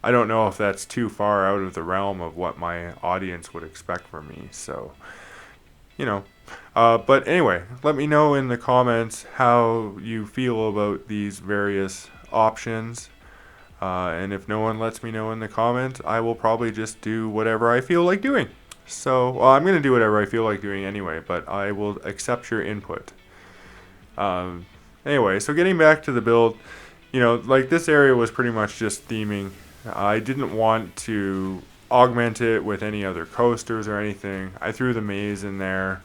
don't know if that's too far out of the realm of what my audience would expect from me. So, but anyway, let me know in the comments how you feel about these various options. And if no one lets me know in the comments, I will probably just do whatever I feel like doing. So, well, I'm going to do whatever I feel like doing anyway, but I will accept your input. Anyway, so getting back to the build, this area was pretty much just theming. I didn't want to augment it with any other coasters or anything. I threw the maze in there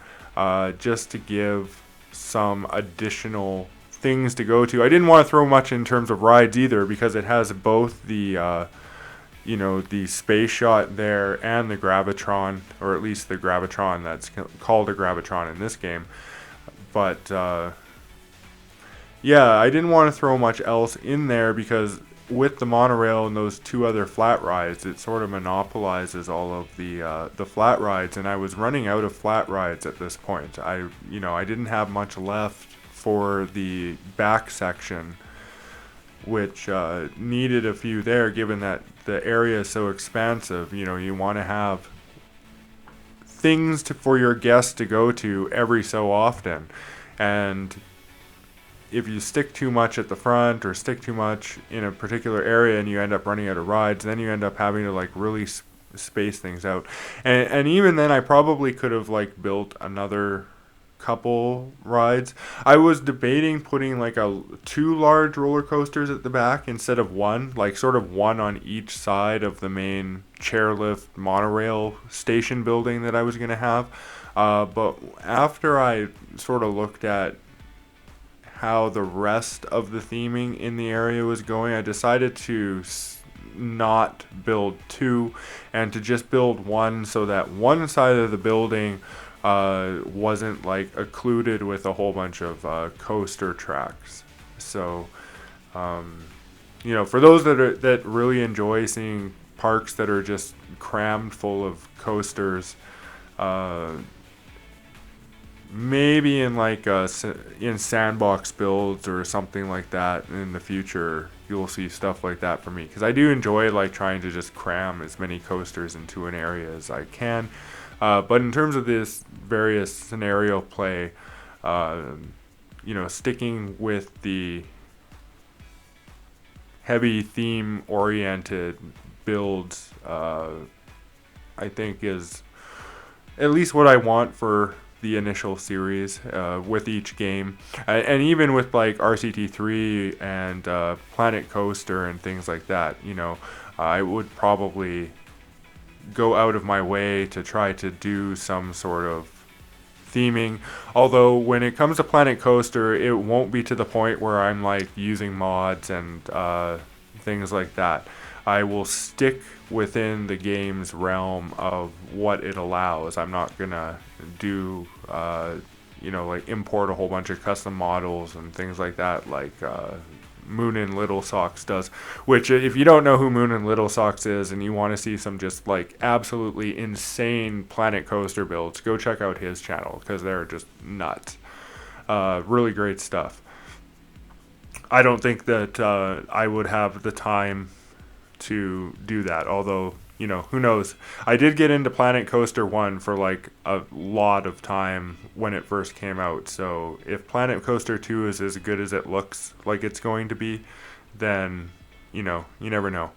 just to give some additional things to go to. I didn't want to throw much in terms of rides either, because it has both the the space shot there and the Gravitron, or at least the Gravitron that's called a Gravitron in this game. But I didn't want to throw much else in there, because with the monorail and those two other flat rides, it sort of monopolizes all of the flat rides, and I was running out of flat rides at this point. I didn't have much left for the back section, which needed a few there, given that the area is so expansive. You want to have things for your guests to go to every so often, and if you stick too much at the front or stick too much in a particular area and you end up running out of rides, then you end up having to like really space things out. And even then, I probably could have like built another couple rides. I was debating putting like two large roller coasters at the back instead of one, like sort of one on each side of the main chairlift monorail station building that I was going to have. But after I sort of looked at how the rest of the theming in the area was going, I decided to not build two and to just build one, so that one side of the building wasn't like occluded with a whole bunch of coaster tracks. So for those that really enjoy seeing parks that are just crammed full of coasters, maybe in like in sandbox builds or something like that in the future, you'll see stuff like that for me, because I do enjoy like trying to just cram as many coasters into an area as I can. But in terms of this various scenario play, sticking with the heavy theme oriented builds, I think is at least what I want for the initial series with each game. And even with like RCT3 and Planet Coaster and things like that, I would probably go out of my way to try to do some sort of theming. Although when it comes to Planet Coaster, it won't be to the point where I'm like using mods and things like that. I will stick within the game's realm of what it allows. I'm not gonna do like import a whole bunch of custom models and things like that, like Moon and Little Socks does. Which, if you don't know who Moon and Little Socks is and you want to see some just like absolutely insane Planet Coaster builds, go check out his channel, because they're just nuts. Really great stuff. I don't think that I would have the time to do that, although who knows. I did get into Planet Coaster 1 for like a lot of time when it first came out, so if Planet Coaster 2 is as good as it looks like it's going to be, then you never know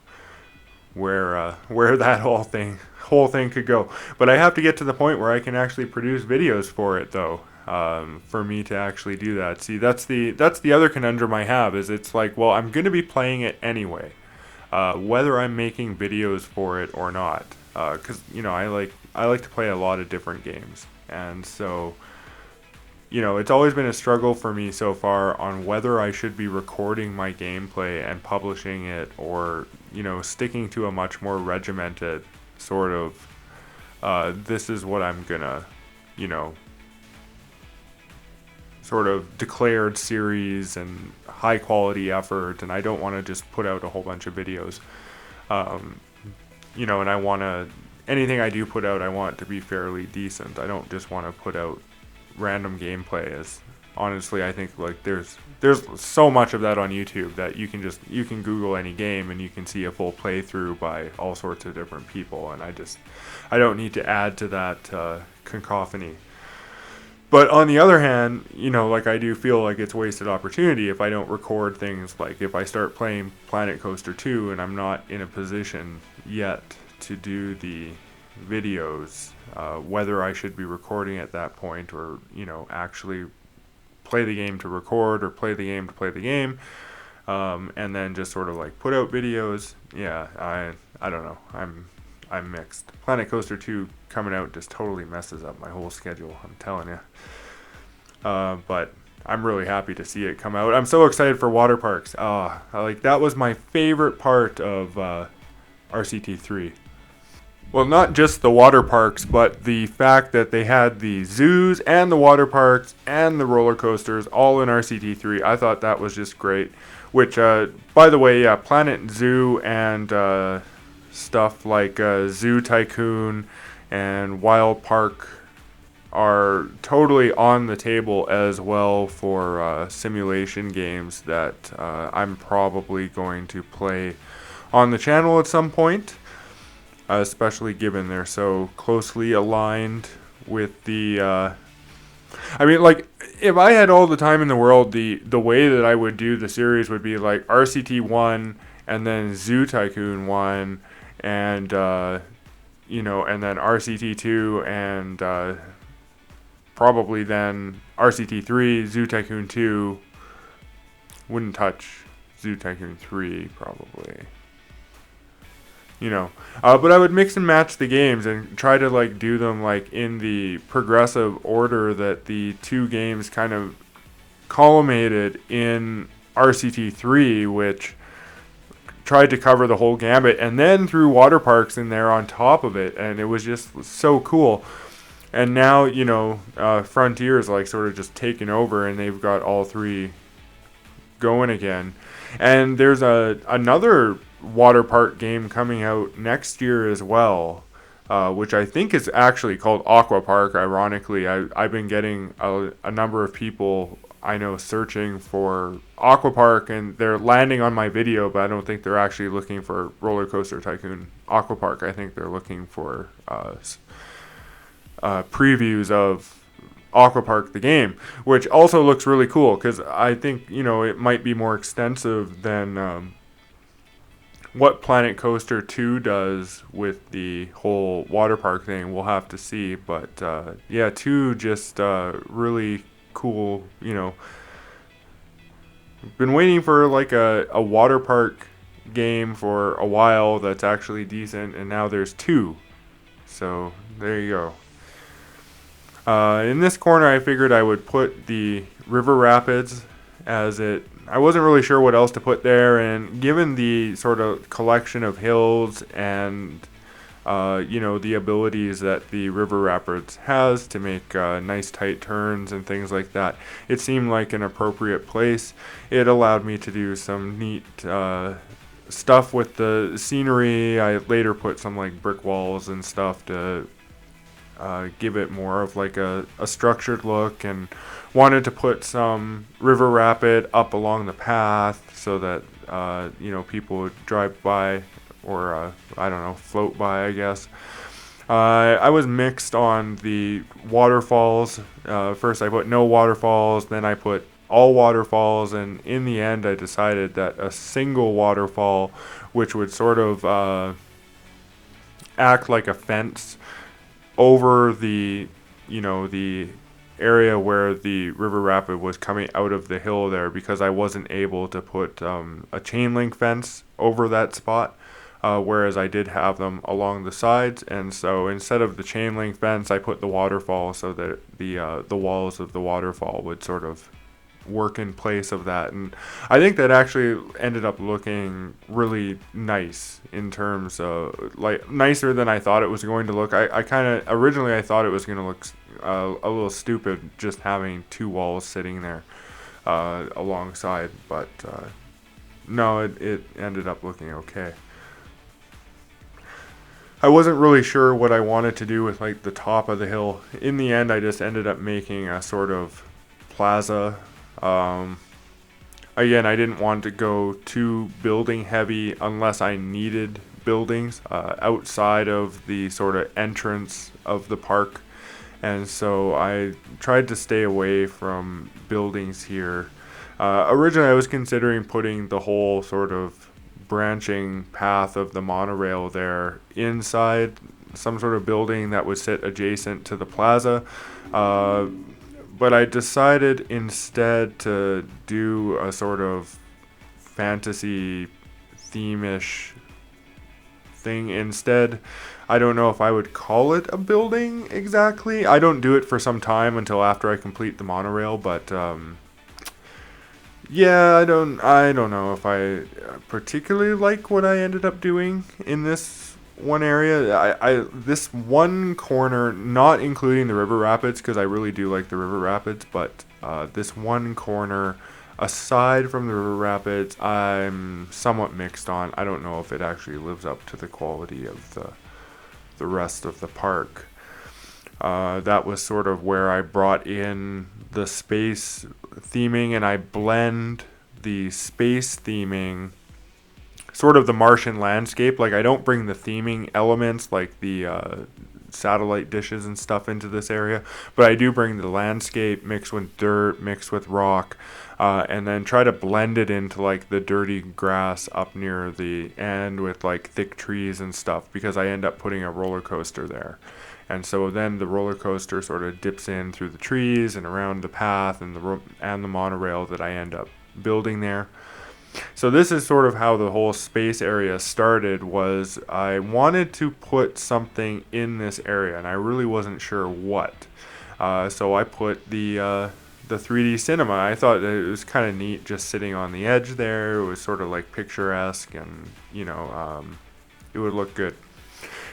where that whole thing could go. But I have to get to the point where I can actually produce videos for it, though, for me to actually do that. See, that's the other conundrum I have, is it's like, well, I'm going to be playing it anyway, whether I'm making videos for it or not, because I like to play a lot of different games, and so it's always been a struggle for me so far on whether I should be recording my gameplay and publishing it, or sticking to a much more regimented sort of this is what I'm gonna sort of declared series and high quality effort, and I don't want to just put out a whole bunch of videos. And I want to, anything I do put out, I want it to be fairly decent. I don't just want to put out random gameplay, as honestly I think like there's so much of that on YouTube that you can Google any game and you can see a full playthrough by all sorts of different people, and I don't need to add to that cacophony. But on the other hand, like I do feel like it's wasted opportunity if I don't record things. Like if I start playing Planet Coaster 2 and I'm not in a position yet to do the videos, whether I should be recording at that point, or actually play the game to record, or play the game to play the game, and then just sort of like put out videos. Yeah, I don't know. I'm mixed. Planet Coaster 2 coming out just totally messes up my whole schedule, I'm telling you. But I'm really happy to see it come out. I'm so excited for water parks. That was my favorite part of RCT3. Well, not just the water parks, but the fact that they had the zoos and the water parks and the roller coasters all in RCT3. I thought that was just great. Which, by the way, yeah, Planet Zoo and stuff like Zoo Tycoon and Wild Park are totally on the table as well for simulation games that I'm probably going to play on the channel at some point, especially given they're so closely aligned with the if I had all the time in the world, the way that I would do the series would be like RCT 1 and then Zoo Tycoon 1 and and then RCT 2 and probably then RCT 3, Zoo Tycoon 2. Wouldn't touch Zoo Tycoon 3 probably. But I would mix and match the games and try to like do them like in the progressive order that the two games kind of collimated in RCT3, which tried to cover the whole gambit, and then threw water parks in there on top of it, and it was just so cool. And now Frontier is like sort of just taken over, and they've got all three going again. And there's another water park game coming out next year as well, which I think is actually called Aqua Park. Ironically, I've been getting a number of people I know searching for Aqua Park, and they're landing on my video, but I don't think they're actually looking for RollerCoaster Tycoon Aqua Park. I think they're looking for previews of Aqua Park the game, which also looks really cool because I think it might be more extensive than what Planet Coaster 2 does with the whole water park thing. We'll have to see, but 2 just really cool. Been waiting for like a water park game for a while that's actually decent, and now there's 2, so there you go. In this corner, I figured I would put the River Rapids as it. I wasn't really sure what else to put there, and given the sort of collection of hills and the abilities that the River Rapids has to make nice tight turns and things like that, it seemed like an appropriate place. It allowed me to do some neat stuff with the scenery. I later put some like brick walls and stuff to give it more of like a structured look, and wanted to put some river rapid up along the path so that people would drive by or float by, I guess. I was mixed on the waterfalls. First I put no waterfalls, then I put all waterfalls, and in the end I decided that a single waterfall, which would sort of act like a fence over the area where the river rapid was coming out of the hill there, because I wasn't able to put a chain link fence over that spot, whereas I did have them along the sides. And so instead of the chain link fence, I put the waterfall so that the walls of the waterfall would sort of work in place of that. And I think that actually ended up looking really nice, in terms of like nicer than I thought it was going to look. I kind of originally I thought it was going to look a little stupid just having 2 walls sitting there alongside, but no, it ended up looking okay. I wasn't really sure what I wanted to do with like the top of the hill. In the end, I just ended up making a sort of plaza. Again, I didn't want to go too building heavy unless I needed buildings outside of the sort of entrance of the park, and so I tried to stay away from buildings here. Originally I was considering putting the whole sort of branching path of the monorail there inside some sort of building that would sit adjacent to the plaza, but I decided instead to do a sort of fantasy theme-ish thing instead. I don't know if I would call it a building exactly. I don't do it for some time until after I complete the monorail, but I don't know if I particularly like what I ended up doing in this one area. I this one corner, not including the river rapids, because I really do like the river rapids, but this one corner aside from the river rapids, I'm somewhat mixed on. I don't know if it actually lives up to the quality of the rest of the park. That was sort of where I brought in the space theming, and I blend the space theming, sort of the Martian landscape. Like, I don't bring the theming elements like the satellite dishes and stuff into this area, but I do bring the landscape mixed with dirt, mixed with rock, and then try to blend it into like the dirty grass up near the end with like thick trees and stuff, because I end up putting a roller coaster there. And so then the roller coaster sort of dips in through the trees and around the path and the monorail that I end up building there. So this is sort of how the whole space area started. Was I wanted to put something in this area, and I really wasn't sure what. So I put the 3D cinema. I thought that it was kind of neat just sitting on the edge there. It was sort of like picturesque, and it would look good.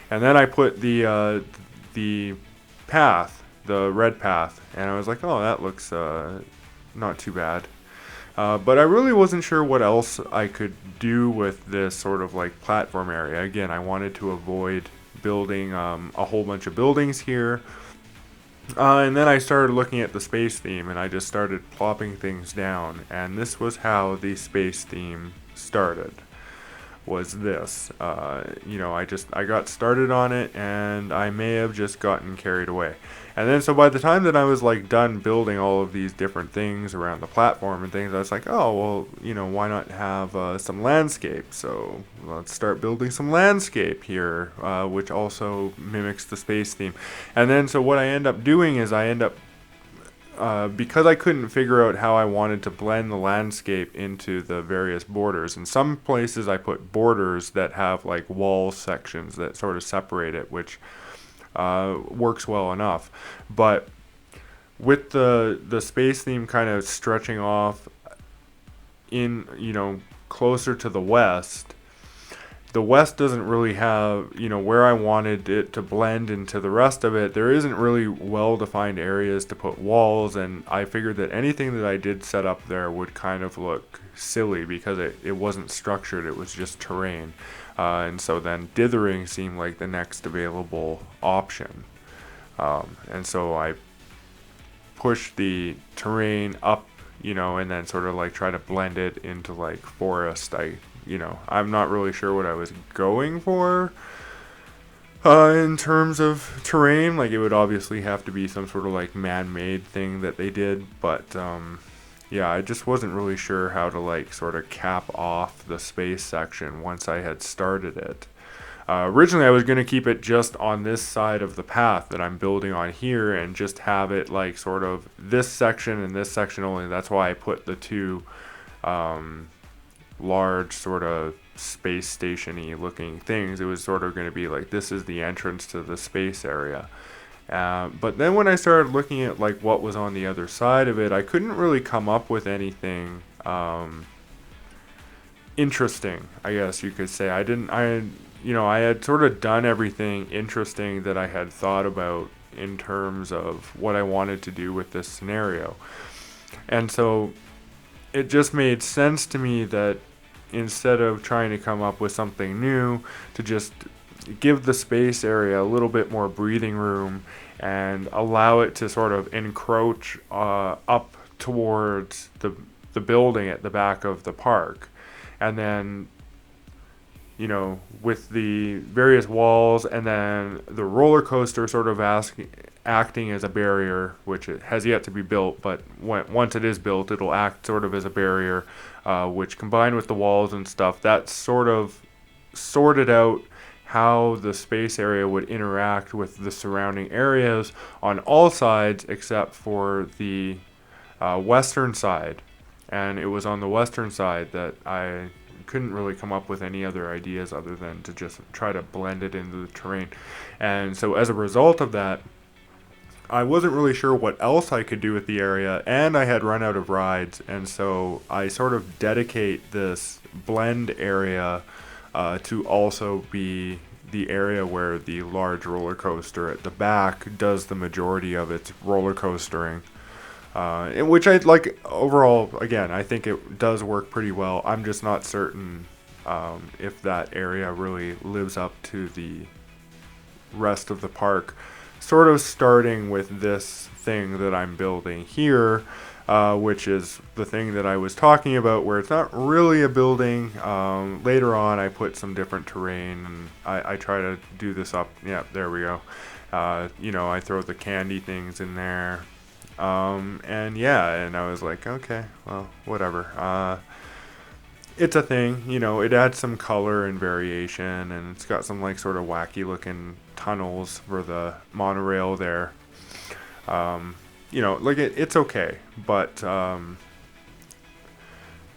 And then I put the path, the red path, and I was like, oh, that looks not too bad. But I really wasn't sure what else I could do with this sort of like platform area. Again, I wanted to avoid building a whole bunch of buildings here. And then I started looking at the space theme, and I just started plopping things down. And this was how the space theme started. Was this. I got started on it, and I may have just gotten carried away. And then so by the time that I was like done building all of these different things around the platform and things, I was like, oh, well, why not have some landscape? So let's start building some landscape here, which also mimics the space theme. And then so what I end up doing is because I couldn't figure out how I wanted to blend the landscape into the various borders. In some places I put borders that have like wall sections that sort of separate it, which works well enough. But with the space theme kind of stretching off in, closer to the west doesn't really have, where I wanted it to blend into the rest of it. There isn't really well-defined areas to put walls, and I figured that anything that I did set up there would kind of look silly because it wasn't structured, it was just terrain. And so then dithering seemed like the next available option. And so I pushed the terrain up, and then sort of like try to blend it into like forest. I'm not really sure what I was going for in terms of terrain. Like, it would obviously have to be some sort of like man-made thing that they did, but I just wasn't really sure how to like sort of cap off the space section once I had started it. Originally I was going to keep it just on this side of the path that I'm building on here and just have it like sort of this section and this section only. That's why I put the two large sort of space station-y looking things. It was sort of going to be like, this is the entrance to the space area. But then when I started looking at like what was on the other side of it, I couldn't really come up with anything interesting, I guess you could say. I had sort of done everything interesting that I had thought about in terms of what I wanted to do with this scenario. And so it just made sense to me that instead of trying to come up with something new, to just give the space area a little bit more breathing room and allow it to sort of encroach up towards the building at the back of the park. And then, with the various walls and then the roller coaster sort of acting as a barrier, which it has yet to be built, but once it is built, it'll act sort of as a barrier, which combined with the walls and stuff, that sort of sorted out how the space area would interact with the surrounding areas on all sides except for the western side. And it was on the western side that I couldn't really come up with any other ideas other than to just try to blend it into the terrain. And so as a result of that, I wasn't really sure what else I could do with the area, and I had run out of rides, and so I sort of dedicate this blend area to also be the area where the large roller coaster at the back does the majority of its roller coastering. In which I like overall, again, I think it does work pretty well. I'm just not certain if that area really lives up to the rest of the park. Sort of starting with this thing that I'm building here, which is the thing that I was talking about, where it's not really a building. Later on, I put some different terrain, and I try to do this up. Yeah, there we go. I throw the candy things in there. And yeah, and I was like, okay, well, whatever. It's a thing, it adds some color and variation, and it's got some like sort of wacky looking tunnels for the monorail there. Like it's okay, but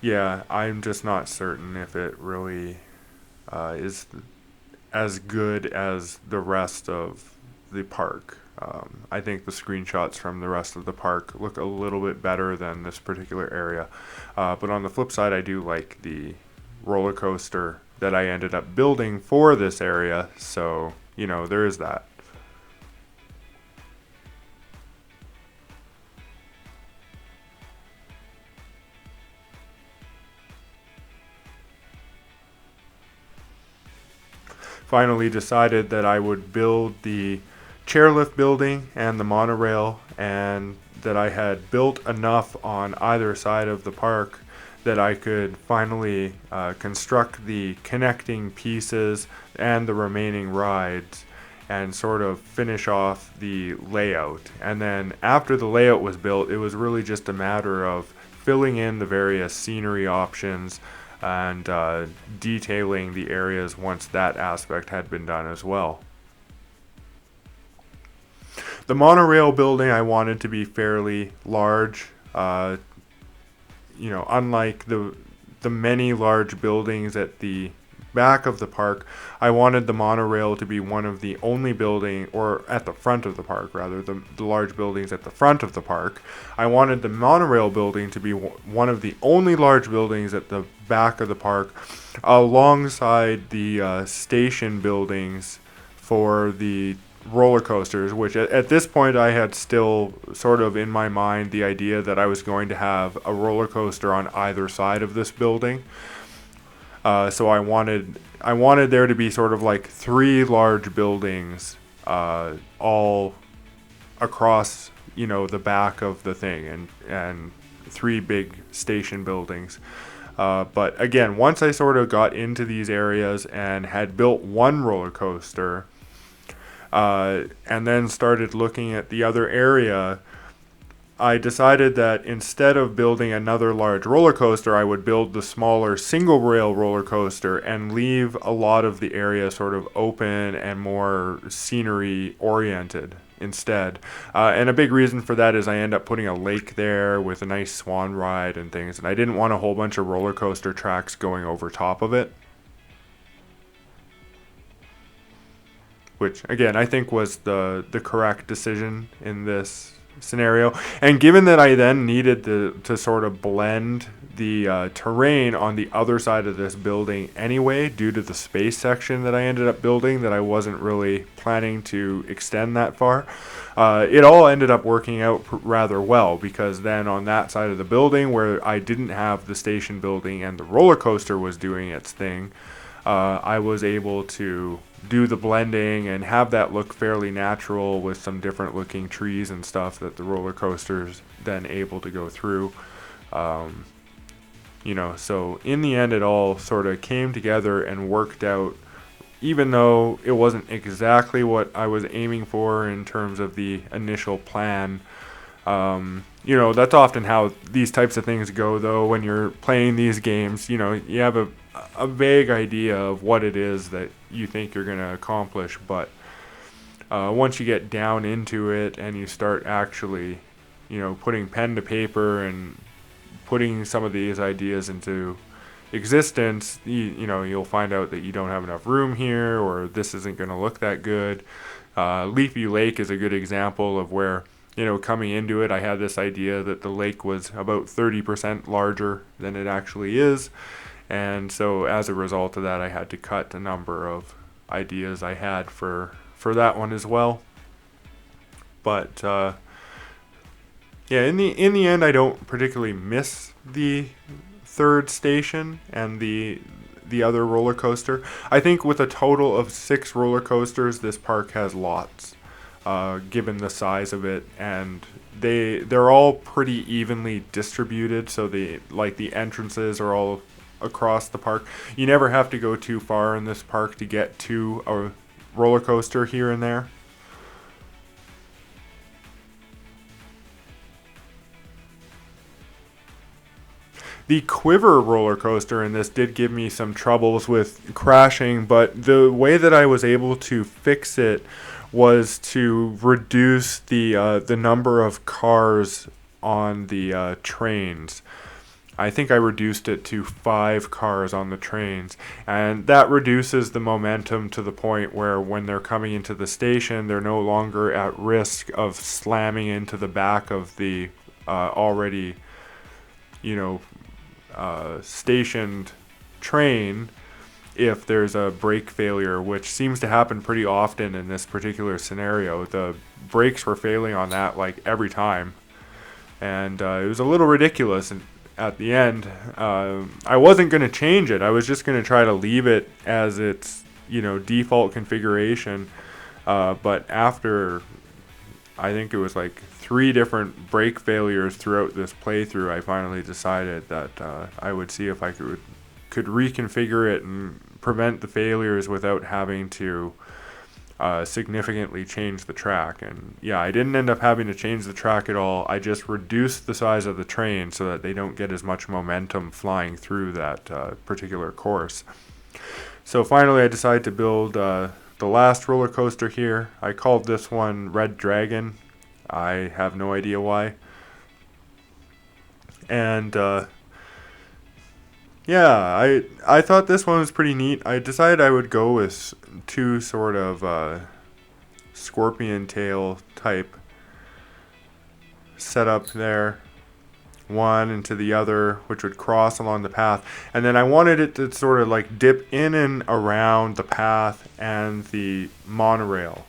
yeah, I'm just not certain if it really is as good as the rest of the park. I think the screenshots from the rest of the park look a little bit better than this particular area. But on the flip side, I do like the roller coaster that I ended up building for this area. So, there is that. Finally decided that I would build the chairlift building and the monorail, and that I had built enough on either side of the park that I could finally construct the connecting pieces and the remaining rides and sort of finish off the layout. And then after the layout was built, it was really just a matter of filling in the various scenery options and detailing the areas once that aspect had been done as well. The monorail building I wanted to be fairly large. Unlike the many large buildings at the back of the park, I wanted the monorail to be one of the only building, or at the front of the park rather, the large buildings at the front of the park. I wanted the monorail building to be one of the only large buildings at the back of the park, alongside the station buildings for the roller coasters, which at this point I had still sort of in my mind the idea that I was going to have a roller coaster on either side of this building. So I wanted there to be sort of like three large buildings, all across the back of the thing, and three big station buildings. But again, once I sort of got into these areas and had built one roller coaster, and then started looking at the other area, I decided that instead of building another large roller coaster, I would build the smaller single rail roller coaster and leave a lot of the area sort of open and more scenery oriented instead. And a big reason for that is I end up putting a lake there with a nice swan ride and things, and I didn't want a whole bunch of roller coaster tracks going over top of it. Which, again, I think was the correct decision in this scenario. And given that I then needed to sort of blend the terrain on the other side of this building anyway, due to the space section that I ended up building, that I wasn't really planning to extend that far, it all ended up working out rather well, because then on that side of the building where I didn't have the station building and the roller coaster was doing its thing, I was able to do the blending and have that look fairly natural with some different looking trees and stuff that the roller coaster's then able to go through. So in the end, it all sort of came together and worked out, even though it wasn't exactly what I was aiming for in terms of the initial plan. That's often how these types of things go, though. When you're playing these games, you have a vague idea of what it is that you think you're going to accomplish, but once you get down into it and you start actually, putting pen to paper and putting some of these ideas into existence, you'll find out that you don't have enough room here, or this isn't going to look that good. Leafy Lake is a good example of where, coming into it, I had this idea that the lake was about 30% larger than it actually is. And so as a result of that, I had to cut a number of ideas I had for that one as well. But in the end, I don't particularly miss the third station and the other roller coaster. I think with a total of 6 roller coasters, this park has lots, given the size of it, and they're all pretty evenly distributed. So the entrances are all across the park. You never have to go too far in this park to get to a roller coaster here and there. The Quiver roller coaster in this did give me some troubles with crashing, but the way that I was able to fix it was to reduce the number of cars on the trains. I think I reduced it to 5 cars on the trains, and that reduces the momentum to the point where when they're coming into the station, they're no longer at risk of slamming into the back of the already, stationed train if there's a brake failure, which seems to happen pretty often in this particular scenario. The brakes were failing on that like every time, and it was a little ridiculous. And at the end, I wasn't going to change it. I was just going to try to leave it as its default configuration. But after, I think it was like 3 different brake failures throughout this playthrough, I finally decided that I would see if I could reconfigure it and prevent the failures without having to significantly change the track. And yeah, I didn't end up having to change the track at all. I just reduced the size of the train so that they don't get as much momentum flying through that particular course. So finally I decided to build the last roller coaster here. I called this one Red Dragon. I have no idea why. And yeah, I thought this one was pretty neat. I decided I would go with 2 sort of scorpion tail type setup there. One into the other, which would cross along the path. And then I wanted it to sort of like dip in and around the path and the monorail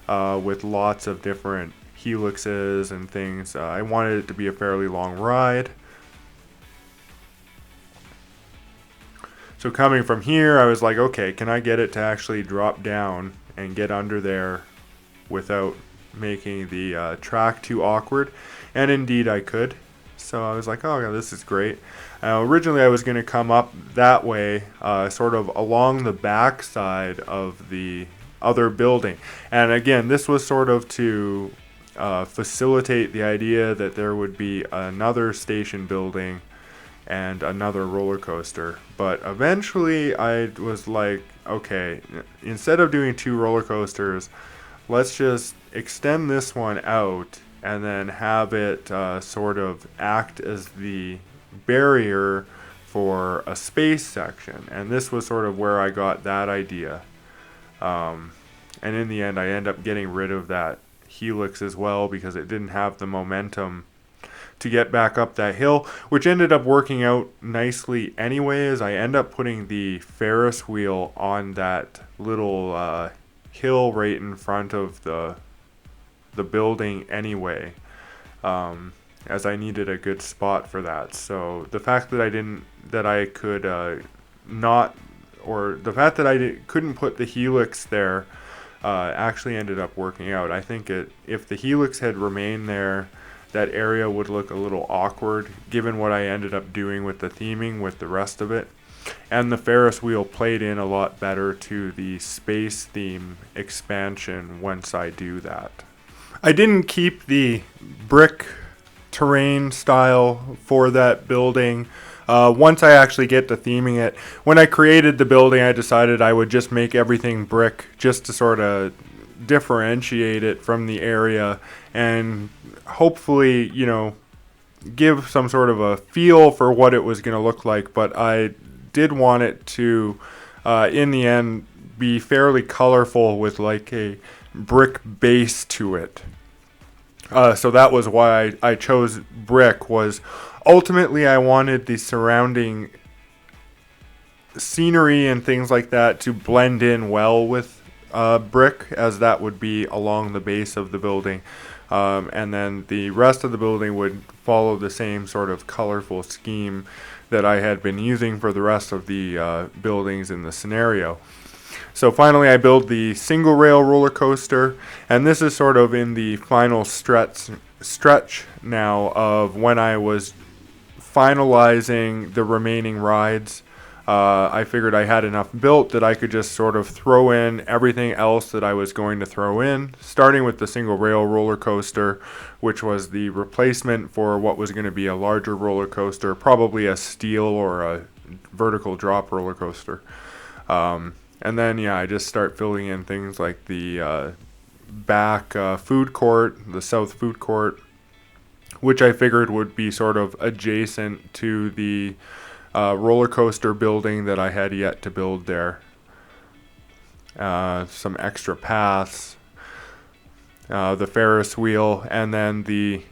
with lots of different helixes and things. I wanted it to be a fairly long ride. So coming from here, I was like, okay, can I get it to actually drop down and get under there without making the track too awkward? And indeed I could. So I was like, oh, yeah, this is great. Originally I was going to come up that way, sort of along the back side of the other building. And again, this was sort of to facilitate the idea that there would be another station building and another roller coaster. But eventually I was like, okay, instead of doing 2 roller coasters, let's just extend this one out and then have it sort of act as the barrier for a space section. And this was sort of where I got that idea. And in the end, I end up getting rid of that helix as well because it didn't have the momentum to get back up that hill, which ended up working out nicely anyway, as I end up putting the Ferris wheel on that little hill right in front of the building anyway, as I needed a good spot for that. So the fact that I couldn't put the helix there actually ended up working out. I think if the helix had remained there, that area would look a little awkward given what I ended up doing with the theming with the rest of it. And the Ferris wheel played in a lot better to the space theme expansion once I do that. I didn't keep the brick terrain style for that building. Once I actually get to theming it, when I created the building, I decided I would just make everything brick just to sort of differentiate it from the area and hopefully, give some sort of a feel for what it was going to look like. But I did want it to, in the end, be fairly colorful with like a brick base to it. So that was why I chose brick. Was ultimately I wanted the surrounding scenery and things like that to blend in well with brick, as that would be along the base of the building. And then the rest of the building would follow the same sort of colorful scheme that I had been using for the rest of the buildings in the scenario. So finally I build the single rail roller coaster, and this is sort of in the final stretch now of when I was finalizing the remaining rides. I figured I had enough built that I could just sort of throw in everything else that I was going to throw in, starting with the single rail roller coaster, which was the replacement for what was going to be a larger roller coaster, probably a steel or a vertical drop roller coaster. And then, yeah, I just start filling in things like the back food court, the south food court, which I figured would be sort of adjacent to the roller coaster building that I had yet to build there. Some extra paths, the Ferris wheel, and then the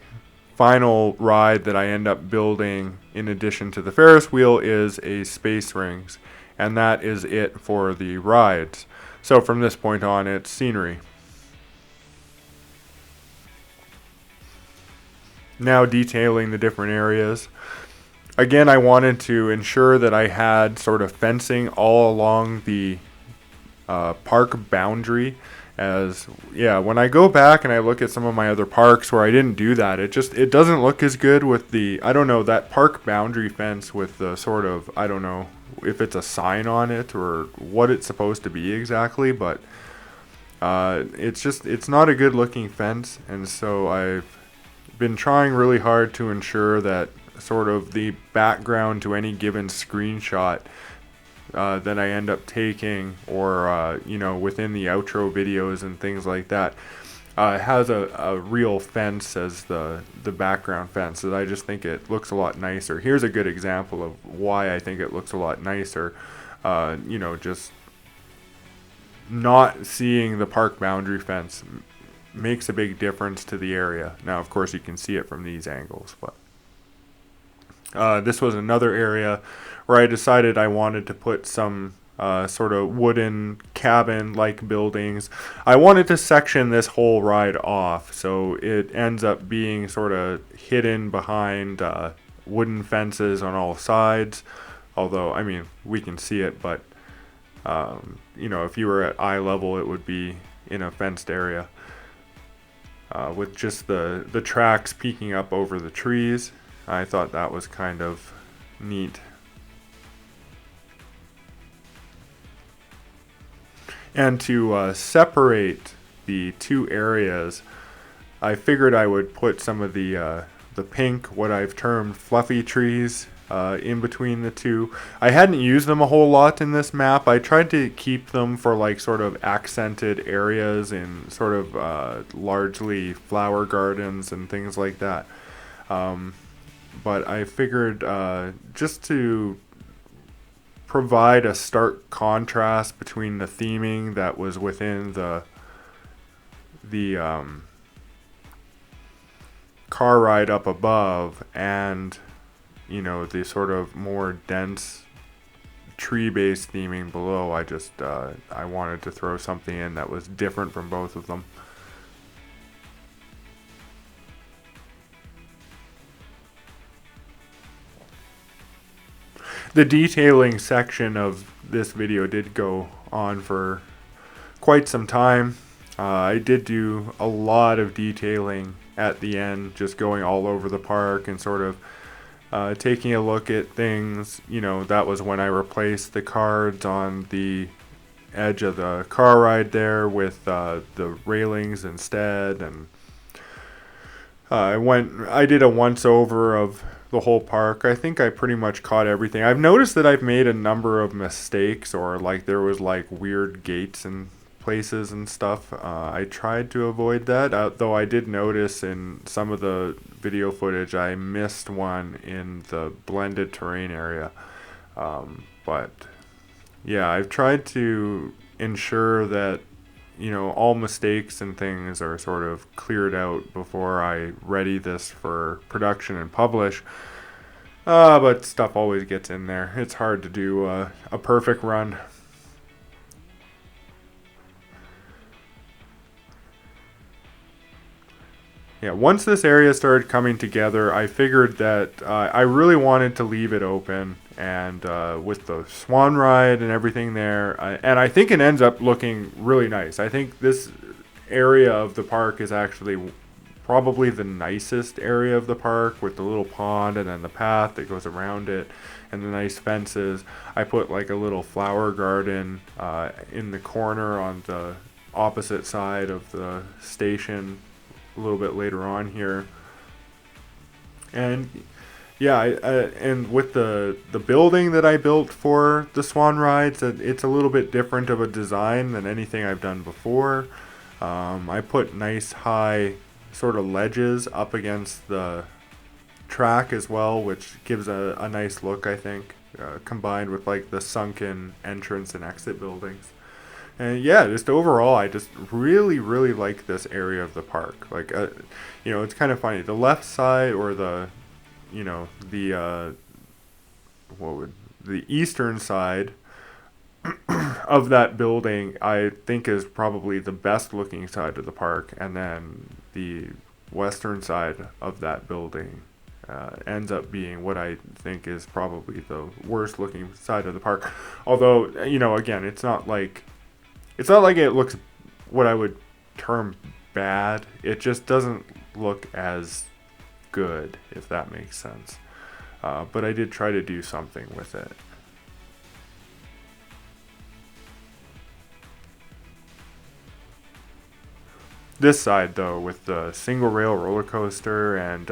final ride that I end up building in addition to the Ferris wheel is a Space Rings, and that is it for the rides. So from this point on, it's scenery. Now detailing the different areas. Again, I wanted to ensure that I had sort of fencing all along the park boundary. As when I go back and I look at some of my other parks where I didn't do that, it doesn't look as good with the, I don't know, that park boundary fence with the sort of, I don't know if it's a sign on it or what it's supposed to be exactly, but it's not a good looking fence, and so I've been trying really hard to ensure that sort of the background to any given screenshot that I end up taking, or within the outro videos and things like that, has a real fence as the background fence. That I just think it looks a lot nicer. Here's a good example of why I think it looks a lot nicer. Just not seeing the park boundary fence makes a big difference to the area. Now, of course, you can see it from these angles, but this was another area where I decided I wanted to put some sort of wooden cabin-like buildings. I wanted to section this whole ride off, so it ends up being sort of hidden behind wooden fences on all sides. Although, I mean, we can see it, but if you were at eye level, it would be in a fenced area with just the tracks peeking up over the trees. I thought that was kind of neat. And to separate the two areas, I figured I would put some of the pink, what I've termed fluffy trees, in between the two. I hadn't used them a whole lot in this map. I tried to keep them for like sort of accented areas in sort of largely flower gardens and things like that. But I figured just to provide a stark contrast between the theming that was within the car ride up above and the sort of more dense tree-based theming below. I wanted to throw something in that was different from both of them. The detailing section of this video did go on for quite some time. I did do a lot of detailing at the end, just going all over the park and sort of taking a look at things. That was when I replaced the cards on the edge of the car ride there with the railings instead, and I did a once over of the whole park. I think I pretty much caught everything. I've noticed that I've made a number of mistakes, or like there was like weird gates and places and stuff. I tried to avoid that, though I did notice in some of the video footage I missed one in the blended terrain area. But yeah, I've tried to ensure that all mistakes and things are sort of cleared out before I ready this for production and publish. But stuff always gets in there. It's hard to do a perfect run. Yeah, once this area started coming together, I figured that I really wanted to leave it open, and with the swan ride and everything there, and I think it ends up looking really nice. I think this area of the park is actually probably the nicest area of the park, with the little pond and then the path that goes around it and the nice fences. I put like a little flower garden in the corner on the opposite side of the station a little bit later on here. And yeah, and with the building that I built for the Swan rides, it's a little bit different of a design than anything I've done before. I put nice high sort of ledges up against the track as well, which gives a nice look, I think, combined with like the sunken entrance and exit buildings. And yeah, just overall, I just really, really like this area of the park. Like, it's kind of funny. The left side, or the the eastern side of that building, I think is probably the best looking side of the park, and then the western side of that building ends up being what I think is probably the worst looking side of the park. Although, again, it's not like it looks what I would term bad. It just doesn't look as good, if that makes sense. But I did try to do something with it. This side, though, with the single rail roller coaster, and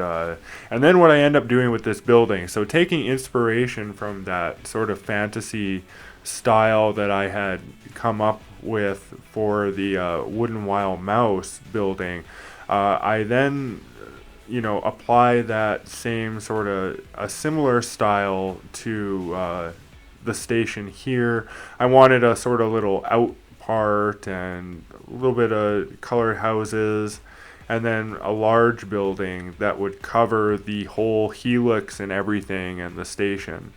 then what I end up doing with this building. So taking inspiration from that sort of fantasy style that I had come up with for the Wooden Wild Mouse building, I then apply that same sort of a similar style to the station here. I wanted a sort of little out part and a little bit of colored houses, and then a large building that would cover the whole helix and everything, and the station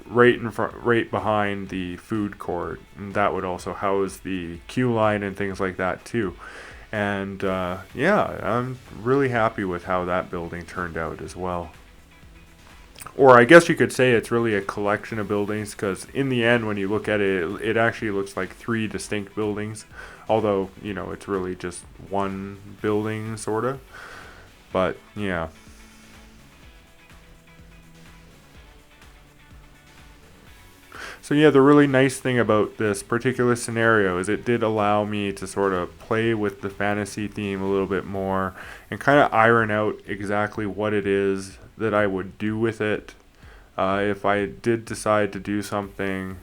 right in front, right behind the food court, and that would also house the queue line and things like that too. And yeah, I'm really happy with how that building turned out as well. Or I guess you could say it's really a collection of buildings, because in the end, when you look at it, it actually looks like three distinct buildings. Although, it's really just one building, sort of. But, yeah. So yeah, the really nice thing about this particular scenario is it did allow me to sort of play with the fantasy theme a little bit more and kind of iron out exactly what it is that I would do with it. If I did decide to do something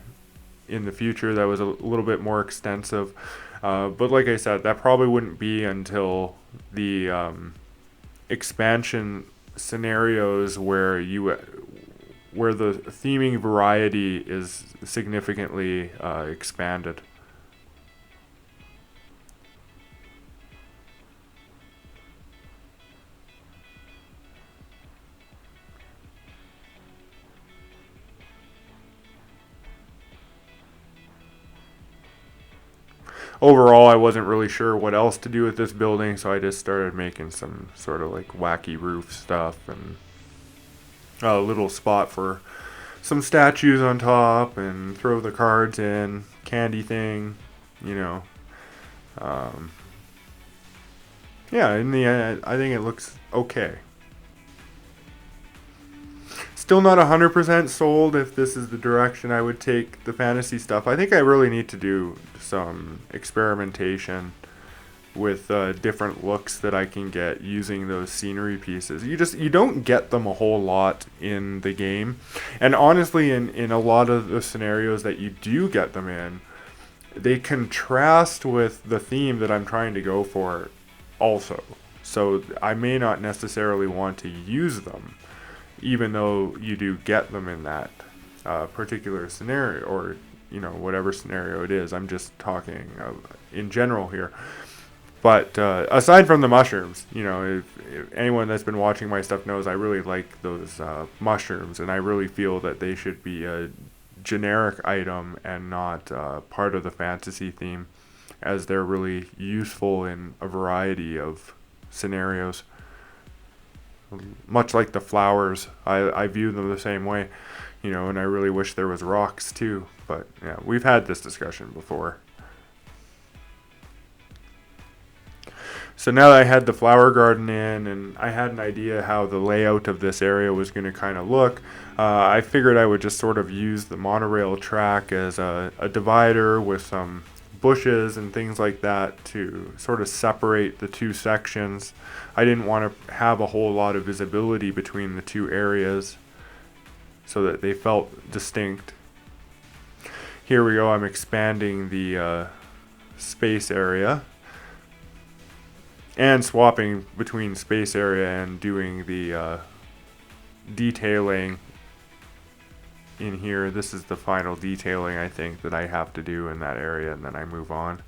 in the future that was a little bit more extensive. But like I said, that probably wouldn't be until the expansion scenarios where the theming variety is significantly expanded. Overall, I wasn't really sure what else to do with this building, so I just started making some sort of like wacky roof stuff and a little spot for some statues on top, and throw the cards in, candy thing, you know. Um, yeah, in the end, I think it looks okay. Still not 100% sold if this is the direction I would take the fantasy stuff. I think I really need to do some experimentation with different looks that I can get using those scenery pieces. You don't get them a whole lot in the game. And honestly, in a lot of the scenarios that you do get them in, they contrast with the theme that I'm trying to go for also. So I may not necessarily want to use them, even though you do get them in that particular scenario, or whatever scenario it is. I'm just talking in general here. But aside from the mushrooms, if anyone that's been watching my stuff knows I really like those mushrooms, and I really feel that they should be a generic item and not part of the fantasy theme, as they're really useful in a variety of scenarios. Much like the flowers, I view them the same way, and I really wish there was rocks too. But yeah, we've had this discussion before. So now that I had the flower garden in and I had an idea how the layout of this area was going to kind of look, I figured I would just sort of use the monorail track as a divider with some bushes and things like that to sort of separate the two sections. I didn't want to have a whole lot of visibility between the two areas so that they felt distinct. Here we go, I'm expanding the space area and swapping between space area and doing the detailing in here. This is the final detailing I think that I have to do in that area, and then I move on.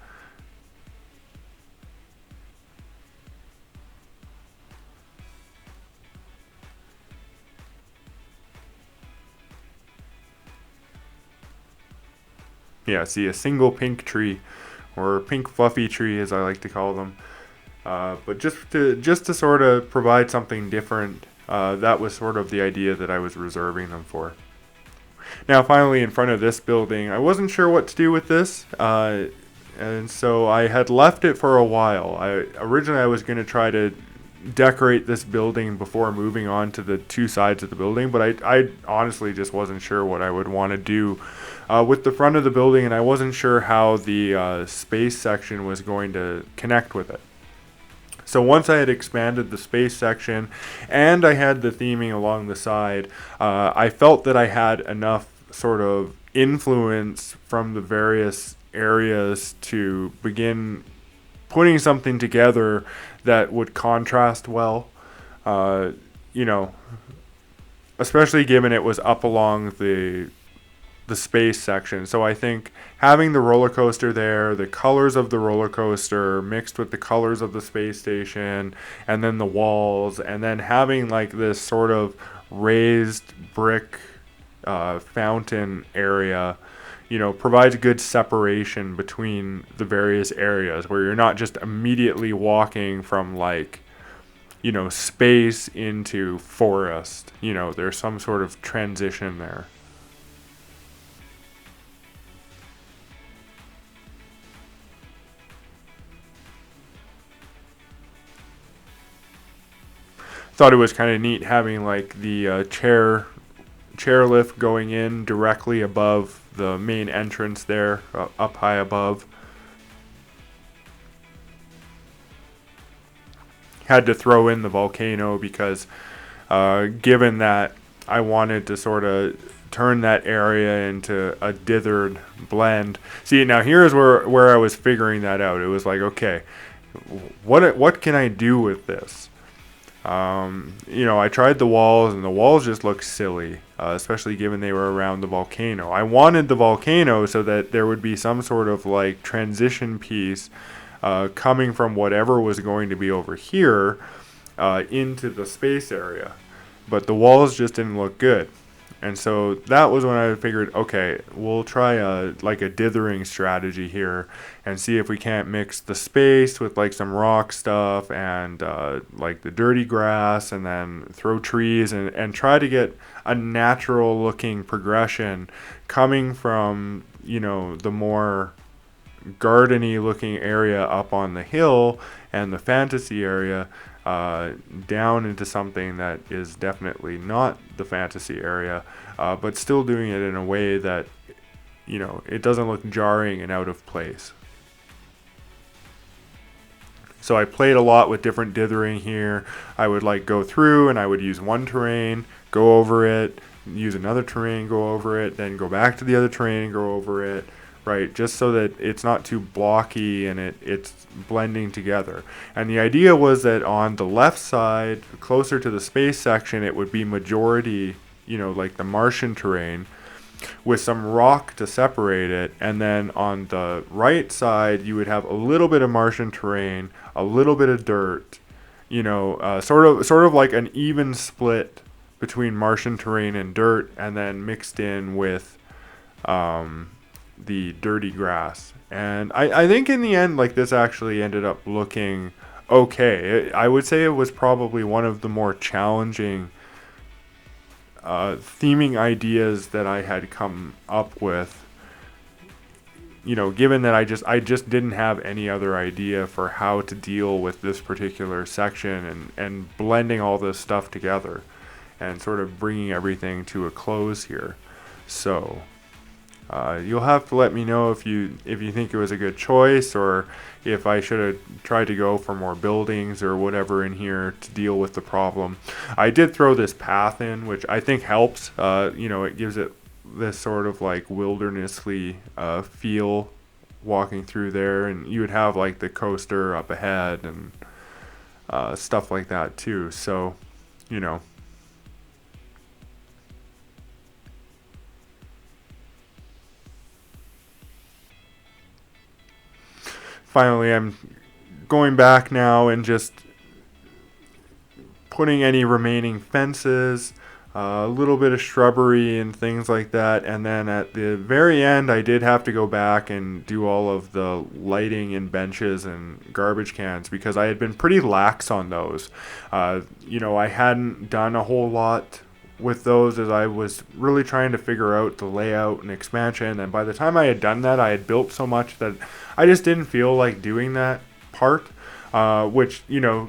Yeah, see, a single pink tree, or pink fluffy tree as I like to call them. But just to sort of provide something different, that was sort of the idea that I was reserving them for. Now, finally, in front of this building, I wasn't sure what to do with this, and so I had left it for a while. Originally I was going to try to decorate this building before moving on to the two sides of the building, but I honestly just wasn't sure what I would want to do with the front of the building, and I wasn't sure how the space section was going to connect with it. So once I had expanded the space section and I had the theming along the side, I felt that I had enough sort of influence from the various areas to begin putting something together that would contrast well, you know, especially given it was up along the space section. So I think having the roller coaster there, the colors of the roller coaster mixed with the colors of the space station, and then the walls, and then having like this sort of raised brick fountain area, you know, provides good separation between the various areas where you're not just immediately walking from like, you know, space into forest. You know, there's some sort of transition there. Thought it was kind of neat having like the chairlift going in directly above the main entrance there, up high above. Had to throw in the volcano because given that I wanted to sort of turn that area into a dithered blend. See, now here's where I was figuring that out. It was like, okay, what can I do with this? You know, I tried the walls, and the walls just looked silly, especially given they were around the volcano. I wanted the volcano so that there would be some sort of like transition piece coming from whatever was going to be over here into the space area. But the walls just didn't look good. And so that was when I figured, okay, we'll try a dithering strategy here and see if we can't mix the space with like some rock stuff and like the dirty grass, and then throw trees and try to get a natural looking progression coming from, you know, the more gardeny looking area up on the hill and the fantasy area down into something that is definitely not the fantasy area, but still doing it in a way that, you know, it doesn't look jarring and out of place. So I played a lot with different dithering here. I would like go through and I would use one terrain, go over it, use another terrain, go over it, then go back to the other terrain, go over it, right? Just so that it's not too blocky and it's blending together. And the idea was that on the left side, closer to the space section, it would be majority, you know, like the Martian terrain with some rock to separate it. And then on the right side, you would have a little bit of Martian terrain, a little bit of dirt, you know, sort of like an even split between Martian terrain and dirt, and then mixed in with the dirty grass. And I think in the end, like, this actually ended up looking okay. I would say it was probably one of the more challenging theming ideas that I had come up with given that I just didn't have any other idea for how to deal with this particular section and blending all this stuff together and sort of bringing everything to a close here. So you'll have to let me know if you think it was a good choice, or if I should have tried to go for more buildings or whatever in here to deal with the problem. I did throw this path in, which I think helps. It gives it this sort of like wildernessly feel walking through there, and you would have like the coaster up ahead and stuff like that too. So, finally I'm going back now and just putting any remaining fences, a little bit of shrubbery and things like that, and then at the very end I did have to go back and do all of the lighting and benches and garbage cans because I had been pretty lax on those. I hadn't done a whole lot with those as I was really trying to figure out the layout and expansion, and by the time I had done that I had built so much that I just didn't feel like doing that part. Which,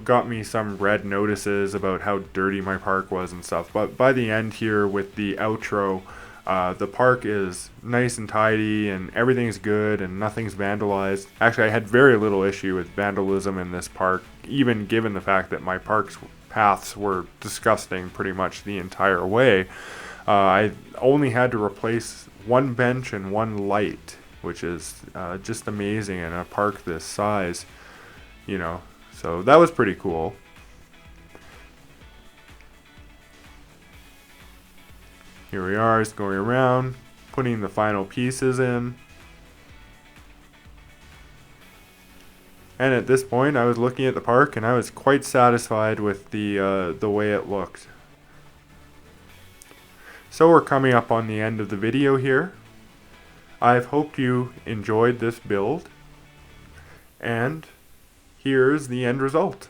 got me some red notices about how dirty my park was and stuff. But by the end here with the outro, the park is nice and tidy and everything's good and nothing's vandalized. Actually, I had very little issue with vandalism in this park, even given the fact that my park's paths were disgusting pretty much the entire way. I only had to replace one bench and one light, which is just amazing in a park this size. So that was pretty cool. Here we are, just going around, putting the final pieces in. And at this point, I was looking at the park and I was quite satisfied with the way it looked. So we're coming up on the end of the video here. I've hoped you enjoyed this build, and here's the end result.